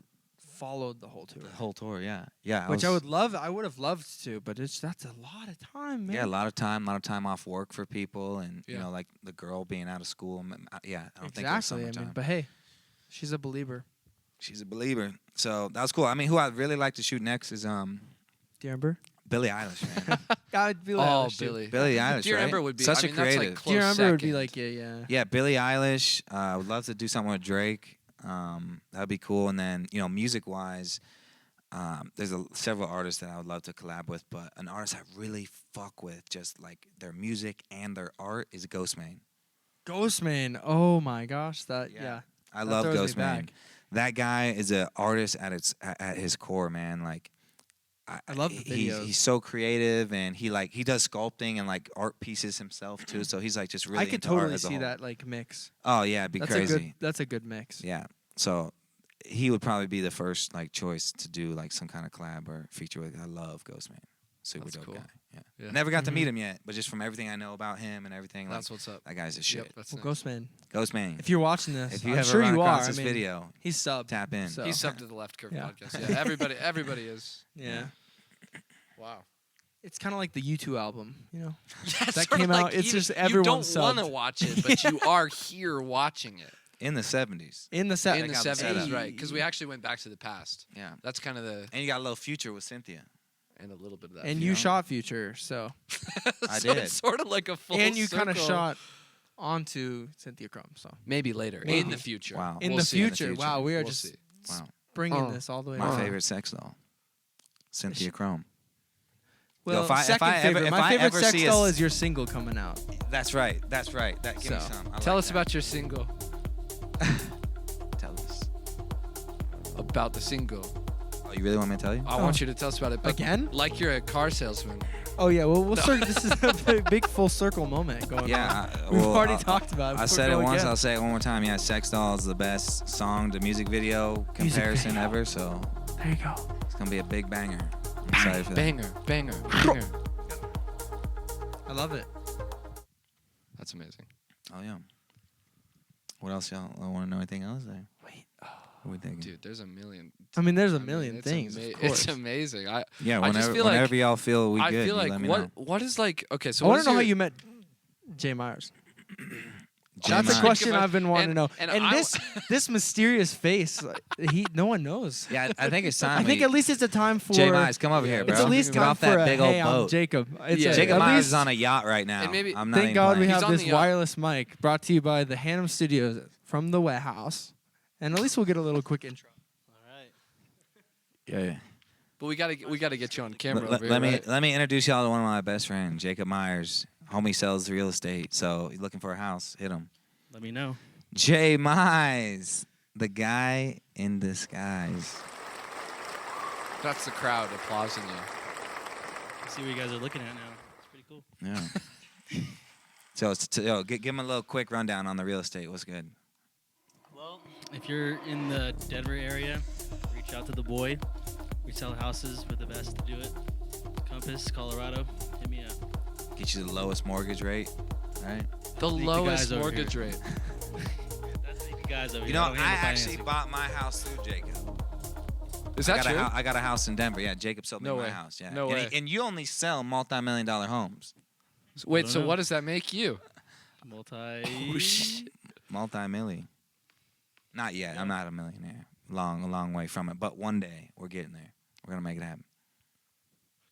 followed the whole tour. The whole tour, yeah. Yeah. Which I would have loved to, but that's a lot of time, man. Yeah, a lot of time off work for people, and you Yeah. know, like the girl being out of school. Yeah, I don't think it was so Exactly. much time. But hey, she's a believer. She's a believer, so that was cool. I mean, who I'd really like to shoot next is Do you remember? Billie Eilish, man. I'd be Oh, like, Billy. Billie Eilish, Dear right? Ember would be such I mean, a that's, like, creative. close Dear Ember would be second. like, yeah. Yeah, Billie Eilish. I would love to do something with Drake. That'd be cool. And then you know, music wise, there's several artists that I would love to collab with, but an artist I really fuck with, just like their music and their art, is Ghostman. Ghostman. Oh my gosh, yeah. I That love throws me Ghostman. back. That guy is an artist at his core, man. Like, I love the videos. He's so creative, and he does sculpting and like art pieces himself too. So he's like just really. I could into art totally as a see whole. that like mix. Oh yeah, it'd be crazy. That's a good mix. Yeah. So he would probably be the first like choice to do like some kind of collab or feature with. I love Ghostman. Super That's dope cool. guy. Yeah. Yeah. Never got to Mhm. meet him yet, but just from everything I know about him and everything, like, That's what's up. that guy's a shit. Yep, that's Well, nice. Ghostman. Ghostman. If you're watching this, If you I'm ever sure run you across are. this I mean, video, he's subbed. tap in. So- He's subbed to the Left Curve Yeah. podcast. Yeah, everybody is. Yeah. Wow. It's kind of like the U2 album, you know. Yeah, That sort of came out, like it's you, just you everyone's don't want to subbed. watch it, but you are here watching it In the 70s. In the set. in the got the 70s, setup. right? Because we actually went back to the past. Yeah. That's kind of the And you got a little future with Cynthia. and a little bit of that. And you you know. shot Future, so. I So did. It's sort of like a full. And you kind of circle. shot onto Cynthia Crumb, so. maybe later Maybe. in the future. Wow. In We'll the see. future. Wow, we are We'll just see. Wow. bringing Oh. this all the way My around. favorite sex doll. Cynthia Chrome. Well, if I second ever- favorite. if My I favorite ever sex see a doll s- is your single coming out. That's right. Give me So, some. I Tell like us that. about your single. Tell us. About the single. Oh, you really want me to tell you? I want you to tell us about it. But Again? Like you're a car salesman. Oh yeah, well we'll start. This is a big full circle moment going on. Yeah. We've already talked about it. I Before said we it go once. again. I'll say it one more time. Yeah, Sex Doll is the best song to music video comparison video. ever. So There you go. it's gonna be a big banger. I'm excited for that. Banger. I love it. That's amazing. Oh yeah. What else y'all want to know? Anything else? Or Wait. what are we thinking? Dude, there's a million. I mean, there's a I mean, million it's things. ama- Of course. It's amazing. Yeah, I just whenever, feel like- whenever y'all feel we I good, feel you like let me know. what is like okay. So I what want is to know how your- you met Jay Myers. Jay That's a Myers. question I've been wanting to know. and And I- this mysterious face, like, no one knows. Yeah, I think it's time. I think at least it's a time for. Jay Myers, come over here, bro. It's at least Get time off for that a, big hey, old I'm boat. Jacob. It's Yeah. a- Jacob at Myers least- is on a yacht right now. And maybe- I'm not Thank even God we playing. He's have on this the yacht. wireless mic brought to you by the Hannum Studios from the Warehaus. And at least we'll get a little quick intro. Yeah. But we gotta get you on camera. Let over here, right? me introduce y'all to one of my best friends, Jacob Meyers. Homie sells real estate, so he's looking for a house. Hit him. Let me know. Jay Myers, the guy in disguise. That's the crowd applauding you. See what you guys are looking at now. It's pretty cool. Yeah. Give him a little quick rundown on the real estate. What's good? Well, if you're in the Denver area, reach out to the boy. We sell houses. We're the best to do it. Compass, Colorado. Hit me up. Get you the lowest mortgage rate, right? The Meet the lowest guys over mortgage here. rate. That's the guys over You here. know, don't I handle actually financing. bought my house through Jacob. Is that true? I got a house in Denver. Yeah, Jacob sold me No my way. house. Yeah. No and way. and you only sell multi-million-dollar homes. Wait, don't so know. what does that make you? Multi. Multi-milli. Not yet. I'm not a millionaire. A long way from it. But one day we're getting there. We're gonna make it happen.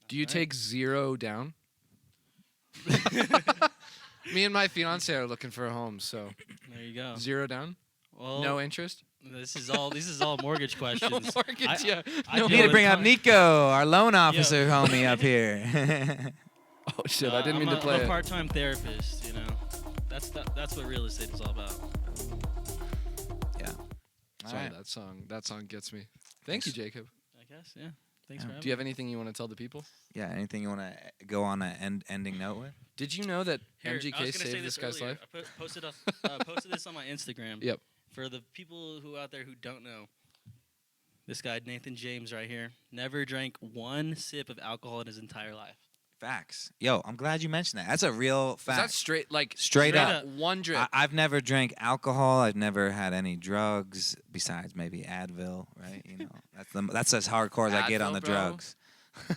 Do you take zero down? Me and my fiance are looking for a home, so There you go. 0 down, Well, no interest, This is all mortgage questions. no mortgage. Yeah, I no We deal need to with bring up ton- Nico, our loan officer homie up here. Oh shit! I didn't mean to I'm play a it. part-time therapist. You know, that's what real estate is all about. Yeah. Sorry, Alright. that song gets me. Thank you, Jacob. I guess. Yeah. Thanks Yeah. for having Do you have me. anything you want to tell the people? Yeah. Anything you want to go on an ending note with? Did you know that Here, I was MGK gonna say saved this guy's earlier. life? I posted this on my Instagram. Yep. For the people who out there who don't know, this guy Nathan James right here never drank one sip of alcohol in his entire life. Facts. Yo, I'm glad you mentioned that. That's a real Is that fact. straight like Straight up. one drip? I've never drank alcohol. I've never had any drugs besides maybe Advil, right? You know, that's as hardcore as I get on Advil, the bro. drugs.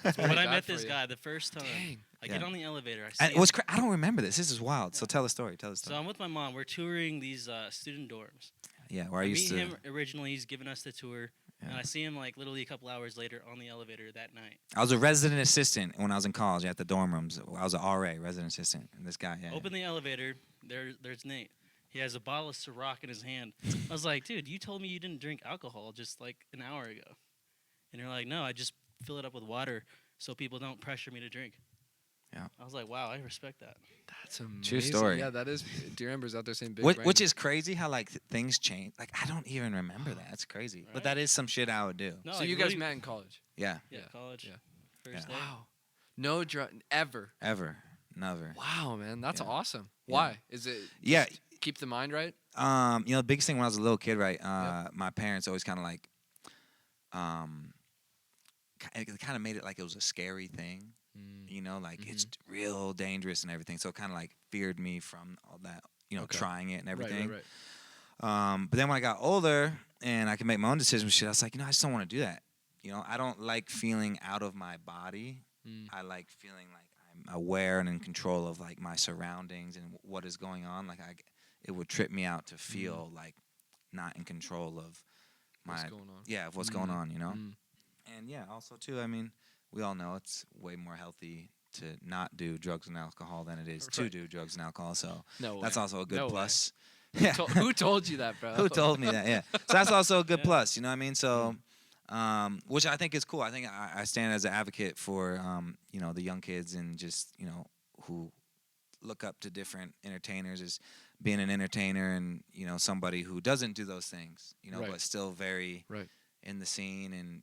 When Pretty I bad met for this you. guy the first time, Dang. I get Yeah. on the elevator. I see And him. I don't remember this. This is wild. So tell the story. Tell the So story. I'm with my mom. We're touring these student dorms. Yeah, where I I used meet to. him originally. He's giving us the tour. And Yeah. I see him like literally a couple hours later on the elevator that night. I was a resident assistant when I was in college at the dorm rooms. I was an RA, resident assistant. And this guy, yeah. Open the elevator. There's Nate. He has a bottle of Ciroc in his hand. I was like, dude, you told me you didn't drink alcohol just like an hour ago. And you're like, no, I just fill it up with water so people don't pressure me to drink. Yeah. I was like, wow, I respect that. That's amazing. True story. Yeah, that is. Dear Ember's out there saying big. Which brain. is crazy how like things change. Like I don't even remember that. That's crazy. But Right? that is some shit I would do. No, So like, you guys really- met in college? Yeah. Yeah, Yeah, college. yeah. First Yeah. day. Wow. No drug ever. Ever. Never. Wow, man, that's Yeah. awesome. Yeah. Why? Is it? Yeah. just keep the mind right. You know, the biggest thing when I was a little kid, right? My parents always kind of like, it kind of made it like it was a scary thing. You know, like it's real dangerous and everything. So it kind of like feared me from all that, you know, Okay. trying it and everything. Right, right. But then when I got older and I could make my own decisions and shit, I was like, you know, I just don't want to do that. You know, I don't like feeling out of my body. Mm. I like feeling like I'm aware and in control of like my surroundings and what is going on. Like it would trip me out to feel like not in control of my What's going on? yeah, of what's going on, you know? Mm. And yeah, also too, I mean, we all know it's way more healthy to not do drugs and alcohol than it is to Right. do drugs and alcohol. So No that's way. also a good No way. plus. Who, who told you that, bro? Who told me that? Yeah. So that's also a good Yeah. plus. You know what I mean? So, which I think is cool. I think I stand as an advocate for, you know, the young kids and just, you know, who look up to different entertainers as being an entertainer and, you know, somebody who doesn't do those things, you know, Right. but still very Right. in the scene and,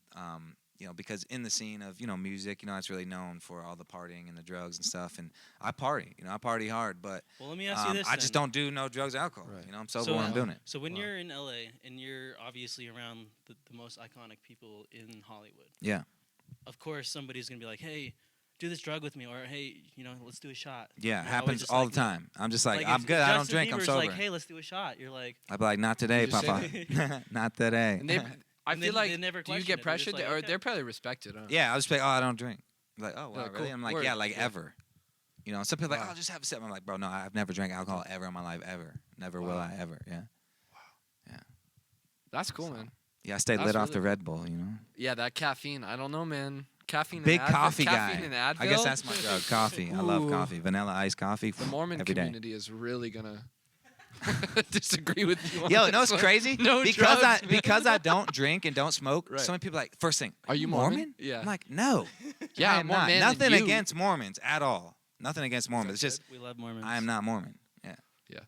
you know, because in the scene of, you know, music, you know, it's really known for all the partying and the drugs and stuff. And I party, you know, I party hard, but Well, let me ask you this. I just then. don't do no drugs, or alcohol. Right. You know, I'm sober So, when I'm doing it. So when Wow. you're in LA and you're obviously around the most iconic people in Hollywood, Yeah. of course somebody's gonna be like, "Hey, do this drug with me," or "Hey, you know, let's do a shot." Yeah, You're always happens just all like, the time. I'm just like, if- I'm if good. I don't Justin drink. I'm Bieber's sober. like, "Hey, let's do a shot." You're like, I'd be like, not today, just Papa. say Not today. And they, I And feel they like, never do you question get it. They're just pressured? like, Or okay. they're probably respected, huh? Yeah, I'll just be like, oh, I don't drink. Like, oh, wow, Oh, really? cool. I'm like, Word. yeah, like Yeah. ever. You know, some people are like, Wow. oh, just have a sip. I'm like, bro, no, I've never drank alcohol ever in my life, ever. Never will Wow. I ever. Yeah. That's cool, So- man. Yeah, I stay That's lit off really the Red Bull, you know? Yeah, that caffeine. I don't know, man. Caffeine. Big and Advil, coffee caffeine guy. And Advil. I guess that's my drug, coffee. I love Ooh. coffee. Vanilla iced coffee. The Mormon every day. community is really gonna disagree with you. On Yo, this no, it's one. crazy. No because drugs, because I don't drink and don't smoke. Right. So many people are like, first thing, Are you Mormon? Yeah. I'm like, no. Yeah, I I'm am more not. man than Nothing you. against Mormons at all. Nothing against Mormons. It's just we love Mormons. I am not Mormon. Yeah. Yeah.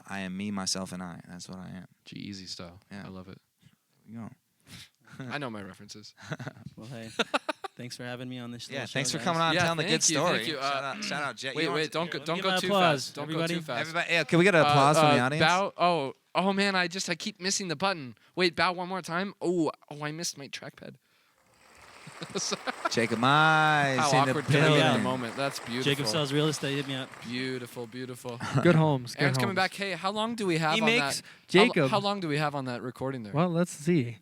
I am me, myself, and I. That's what I am. G-Easy style. Yeah. I love it. You know. I know my references. Well, hey, thanks for having me on this. Yeah. little Thanks show, for coming on and Yeah, telling the good thank you, story. thank you. Shout out, Jet. Wait, You wait, don't Here, go, let me don't get go my too applause, fast. Don't everybody. go too fast. Everybody, yeah, can we get an applause from the audience? Bow. Oh man, I keep missing the button. Wait, bow one more time. Oh, I missed my trackpad. Jacob Meyers How in the awkward can I be at the building. moment? That's beautiful. Jacob sells real estate. Hit me up. Beautiful, beautiful. Good homes. Good Aaron's coming homes. back. Hey, how long do we have He on makes that? Jacob. How long do we have on that recording there? Well, let's see.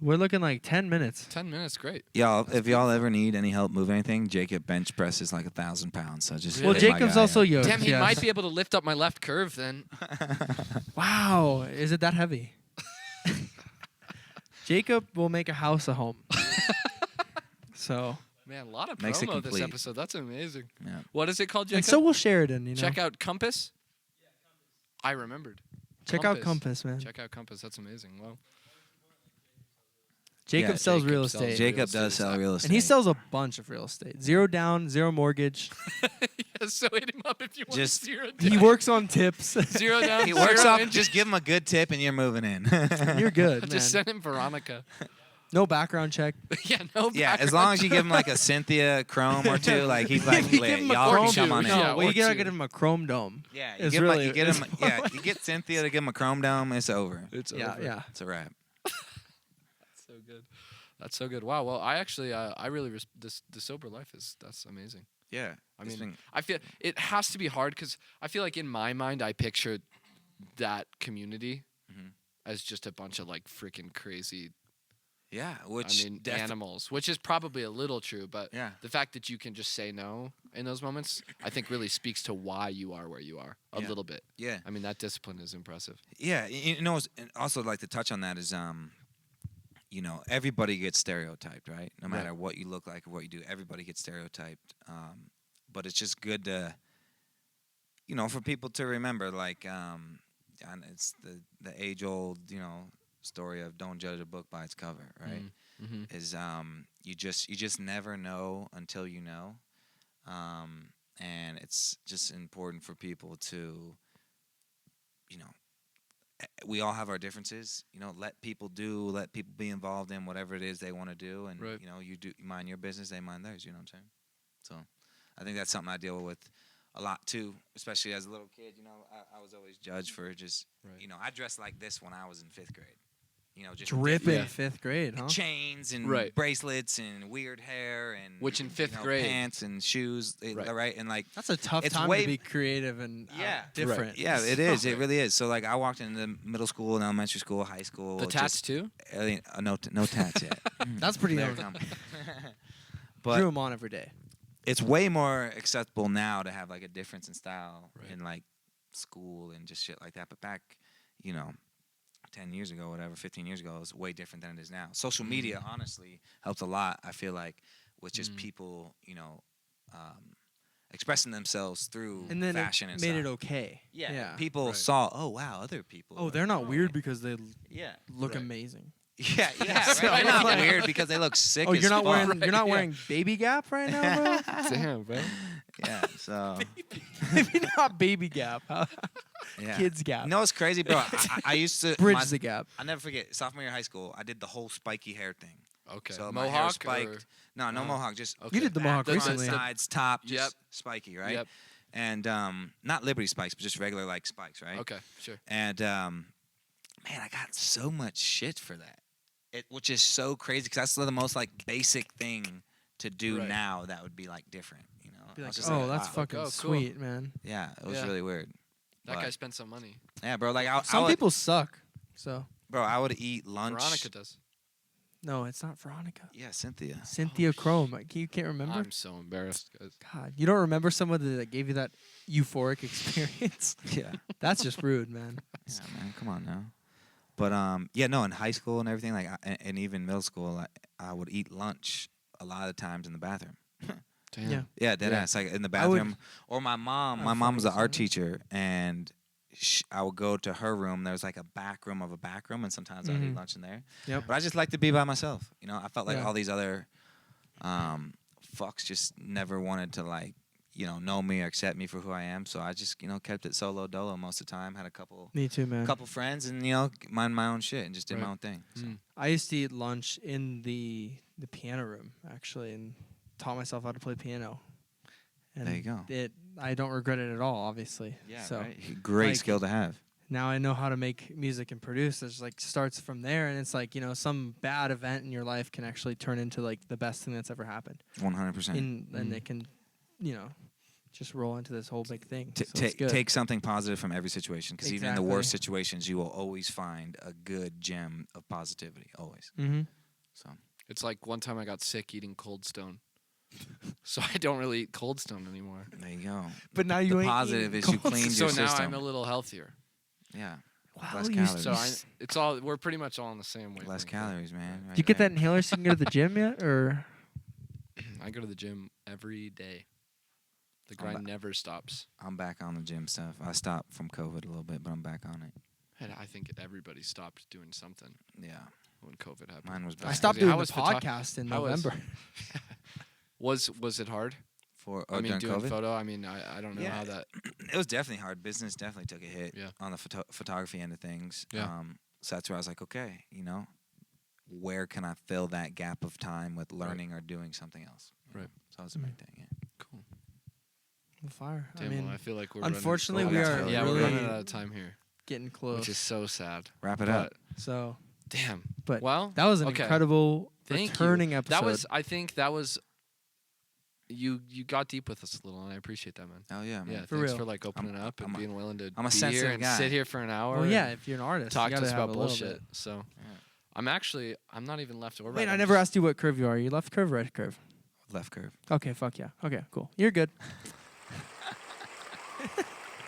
We're looking like 10 minutes. 10 minutes. Great. Y'all, if y'all ever need any help moving anything, Jacob bench presses like 1,000 pounds. So just Well, hit my Jacob's guy also up. yoked. Damn, he yes. might be able to lift up my left curve then. Wow, is it that heavy? Jacob will make a house a home. So Man, a lot of Makes it promo this complete. episode. That's amazing. Yeah. What is it called, Jacob? And so will Sheridan. You know. Check out Compass. I remembered. Check out Compass, man. Check out Compass. That's amazing. Well, Jacob Yeah, sells Jacob real sells estate. Jacob real estate does sell real estate. And he sells a bunch of real estate. 0 down, 0 mortgage. yeah, so hit him up if you want Just- 0 He down. works on tips. 0 down. He works 0 off. in. Just give him a good tip, and you're moving in. You're good, man. Just send him Veronica. No background check. yeah, no. Yeah, as long as you give him like a Cynthia Chrome or two, like he's like, You "Lit, give him a y'all chrome can come on dome. in." No, Yeah, well, you or gotta two. get him a chrome dome. Yeah, It's you get, really- you get him. it's- Yeah, you get Cynthia to give him a Chrome dome. It's over. It's Yeah, over. yeah. It's a wrap. So good. That's so good. Wow. Well, I actually, I really this the sober life that's amazing. Yeah, I it's mean, been- I feel it has to be hard because I feel like in my mind I picture that community Mhm. as just a bunch of like freaking crazy. yeah, which I mean, animals, which is probably a little true, but Yeah. the fact that you can just say no in those moments, I think really speaks to why you are where you are a Yeah. little bit. Yeah, I mean, that discipline is impressive. yeah. You know, and also like to touch on that is, you know, everybody gets stereotyped, right? No Right. matter what you look like or what you do, everybody gets stereotyped. But it's just good to, you know, for people to remember, like, and it's the age old, you know, story of don't judge a book by its cover, right? Mm-hmm. Is you just never know until you know, and it's just important for people to, you know, we all have our differences. You know, let people be involved in whatever it is they want to do, and Right. you know, you mind your business, they mind theirs. You know what I'm saying? So, I think that's something I deal with a lot too, especially as a little kid. You know, I was always judged for just, Right. you know, I dressed like this when I was in 5th grade. You know, just Dripping Yeah. 5th grade, huh? chains and Right. bracelets and weird hair and Which in 5th you know, grade- pants and shoes, Right. right? And like, That's a tough It's time way- to be creative and Yeah. different. yeah, it is. It really is. So like, I walked into middle school and elementary school, high school. The tats too. No tats yet. That's pretty They're young. coming. Drew But him on every day. it's way more acceptable now to have like a difference in style Right. in like school and just shit like that. But back, you know, 10 years ago, whatever, 15 years ago, it was way different than it is now. Social media, honestly, helped a lot, I feel like, with just people, you know, expressing themselves through And then fashion it and made stuff. it okay. Yeah. People Right. saw, oh, wow, other people. Oh, are- they're not weird because they Yeah. look Right. amazing. Yeah, right. They're not weird because they look sick Oh, as you're not fuck. wearing you're not yeah. wearing Baby Gap right now, bro? Damn, bro. Yeah, so, Maybe not Baby Gap. yeah. Kids Gap. No, it's crazy, bro. I used to... Bridge the gap. I never forget, sophomore year of high school, I did the whole spiky hair thing. Okay. So my hair Mohawk spiked. or- No, no Oh. mohawk, just Okay. You did the Mohawk front, recently. sides, top, just Yep. spiky, right? Yep. And not Liberty spikes, but just regular like spikes, right? Okay. Sure. And man, I got so much shit for that. Which is so crazy because that's the most like basic thing to do Right. now that would be like different, you know? Be I like, was just oh, that's wow. fucking Oh, cool. sweet, man. Yeah, it was Yeah. really weird. That But- guy spent some money. Yeah, bro. Like I Some would, people suck. So bro, I would eat lunch. Veronica does. no, it's not Veronica. Yeah, Cynthia. Cynthia Chrome. Like, you can't remember? I'm so embarrassed, guys. God, you don't remember someone that gave you that euphoric experience? Yeah. That's just rude, man. Yeah, man, come on now. But yeah, no, in high school and everything, like, and even middle school, I would eat lunch a lot of times in the bathroom. Damn. Yeah. Yeah, dead Yeah. ass, like in the I would- bathroom. Or my mom. Oh, My mom was an fucking art son. teacher, and I would go to her room. There was like a back room of a back room, and sometimes I'd eat Mhm. lunch in there. Yep. But I just like to be by myself. You know, I felt like Yeah. all these other fucks just never wanted to like, you know me or accept me for who I am. So I just, you know, kept it solo dolo most of the time. Had a couple Me too, man. friends, and you know, mind my own shit and just did my Right. own thing. So. Mm. I used to eat lunch in the piano room actually, and taught myself how to play piano. And There you go. I don't regret it at all, obviously. Yeah, so right. Great like- skill to have. now I know how to make music and produce. It's like starts from there, and it's like, you know, some bad event in your life can actually turn into like the best thing that's ever happened. 100%. And it can, you know, just roll into this whole big thing. So it's Take good. take something positive from every situation, because even in the worst Exactly. situations, you will always find a good gem of positivity. Always. Mm-hmm. So It's like one time I got sick eating Cold Stone. So I don't really eat Cold Stone anymore. there you go. But now you The ain't positive eating is you Cold cleaned So your now system. I'm a little healthier. Yeah. Wow, less you calories. So it's all we're pretty much all on the same way. Less calories, man. Did you get that inhaler so you can go to the gym yet, or I go to the gym every day. The I'm grind never stops. I'm back on the gym stuff. I stopped from COVID a little bit, but I'm back on it. And I think everybody stopped doing something Yeah. when COVID happened. Mine was I back. stopped How doing the was podcast in how was- November. Was it hard? For I mean, during doing COVID? photo. I mean, I don't know Yeah. how that. It was definitely hard. Business definitely took a hit Yeah. on the photography end of things. Yeah. So that's where I was like, okay, where can I fill that gap of time with learning or doing something else? Right. So that was the main thing, yeah. Cool. Fire. Damn, I mean, I feel like we're unfortunately, we are yeah, we're really running out of time here, getting close. which is so sad. Wrap it But up. So damn. But well, that was an okay. incredible Thank returning you. episode. That was. I think that was. You got deep with us a little, and I appreciate that, man. Oh, yeah, man. Yeah, For thanks real. for like opening up and I'm a- being willing to I'm a be here sensitive and guy. sit here for an hour. Well, yeah, and if you're an artist, talk you to gotta us have about a little bullshit. bit. So Yeah. I'm not even left or right. Wait, I I'm never just- asked you what curve you are. You left curve, right curve? Left curve. Okay, fuck yeah. Okay, cool. You're good.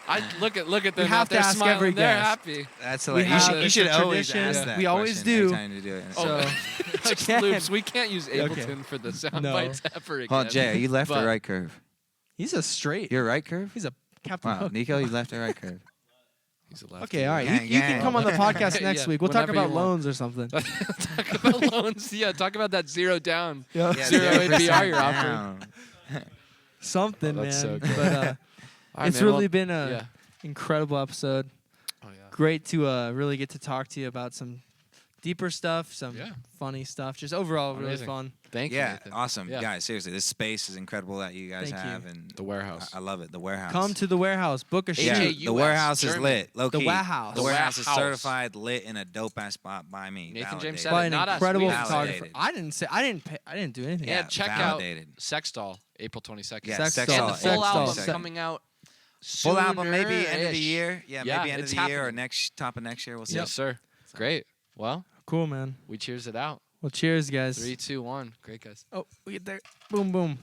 I look at them. have out there to ask smiling. every They're guest. happy. That's We hilarious. have You it's should a always tradition. ask that We always question do. every time you do it. So Just again, loops. We can't use Okay. Ableton for the sound No. bites ever again. Hold on, Jay, are you left But- or right curve? he's a straight. You're right curve? He's a Captain Wow, Hook. Nico, you left or right curve? He's a lefty. Okay, all right. Gang, You can gang. come on the podcast next Yeah, week. We'll talk whenever you about want. loans or something. Talk about loans. Yeah, talk about that zero down. Yeah. Yeah, Zero 0% APR you're offering. down. Something, Oh, man. that's so good. But All right, it's man, really well, been an yeah. incredible episode. Oh yeah. Great to really get to talk to you about some deeper stuff, some Yeah. funny stuff. Just overall, really Amazing. fun. Thank you. Yeah, Nathan. awesome. Yeah. Guys, seriously, this space is incredible that you guys Thank you. have. And The Warehaus. I love it. The Warehouse. Come to the warehouse. Book a Yeah, shoot. HAUS, the Warehouse is German. lit. Low The key. Warehouse. The Warehouse is Warehaus. certified lit in a dope ass spot by me. Nathan James Validated. said By it, an not us. incredible We validated. photographer. I didn't do anything. Yeah, check out validated. Sex Doll, April 22nd. Yeah, Sex Sex Doll. And the Doll, full Sex Doll. album's Sex- coming out. Full album maybe end of the soonish. year. Yeah, Yeah, maybe end of it's the year or happening. next top of next year. We'll see. Yes, sir. Great. Well, Cool, man. we cheers it out. Well, cheers, guys. 3, 2, 1. Great guys. Oh, we get there. Boom, boom.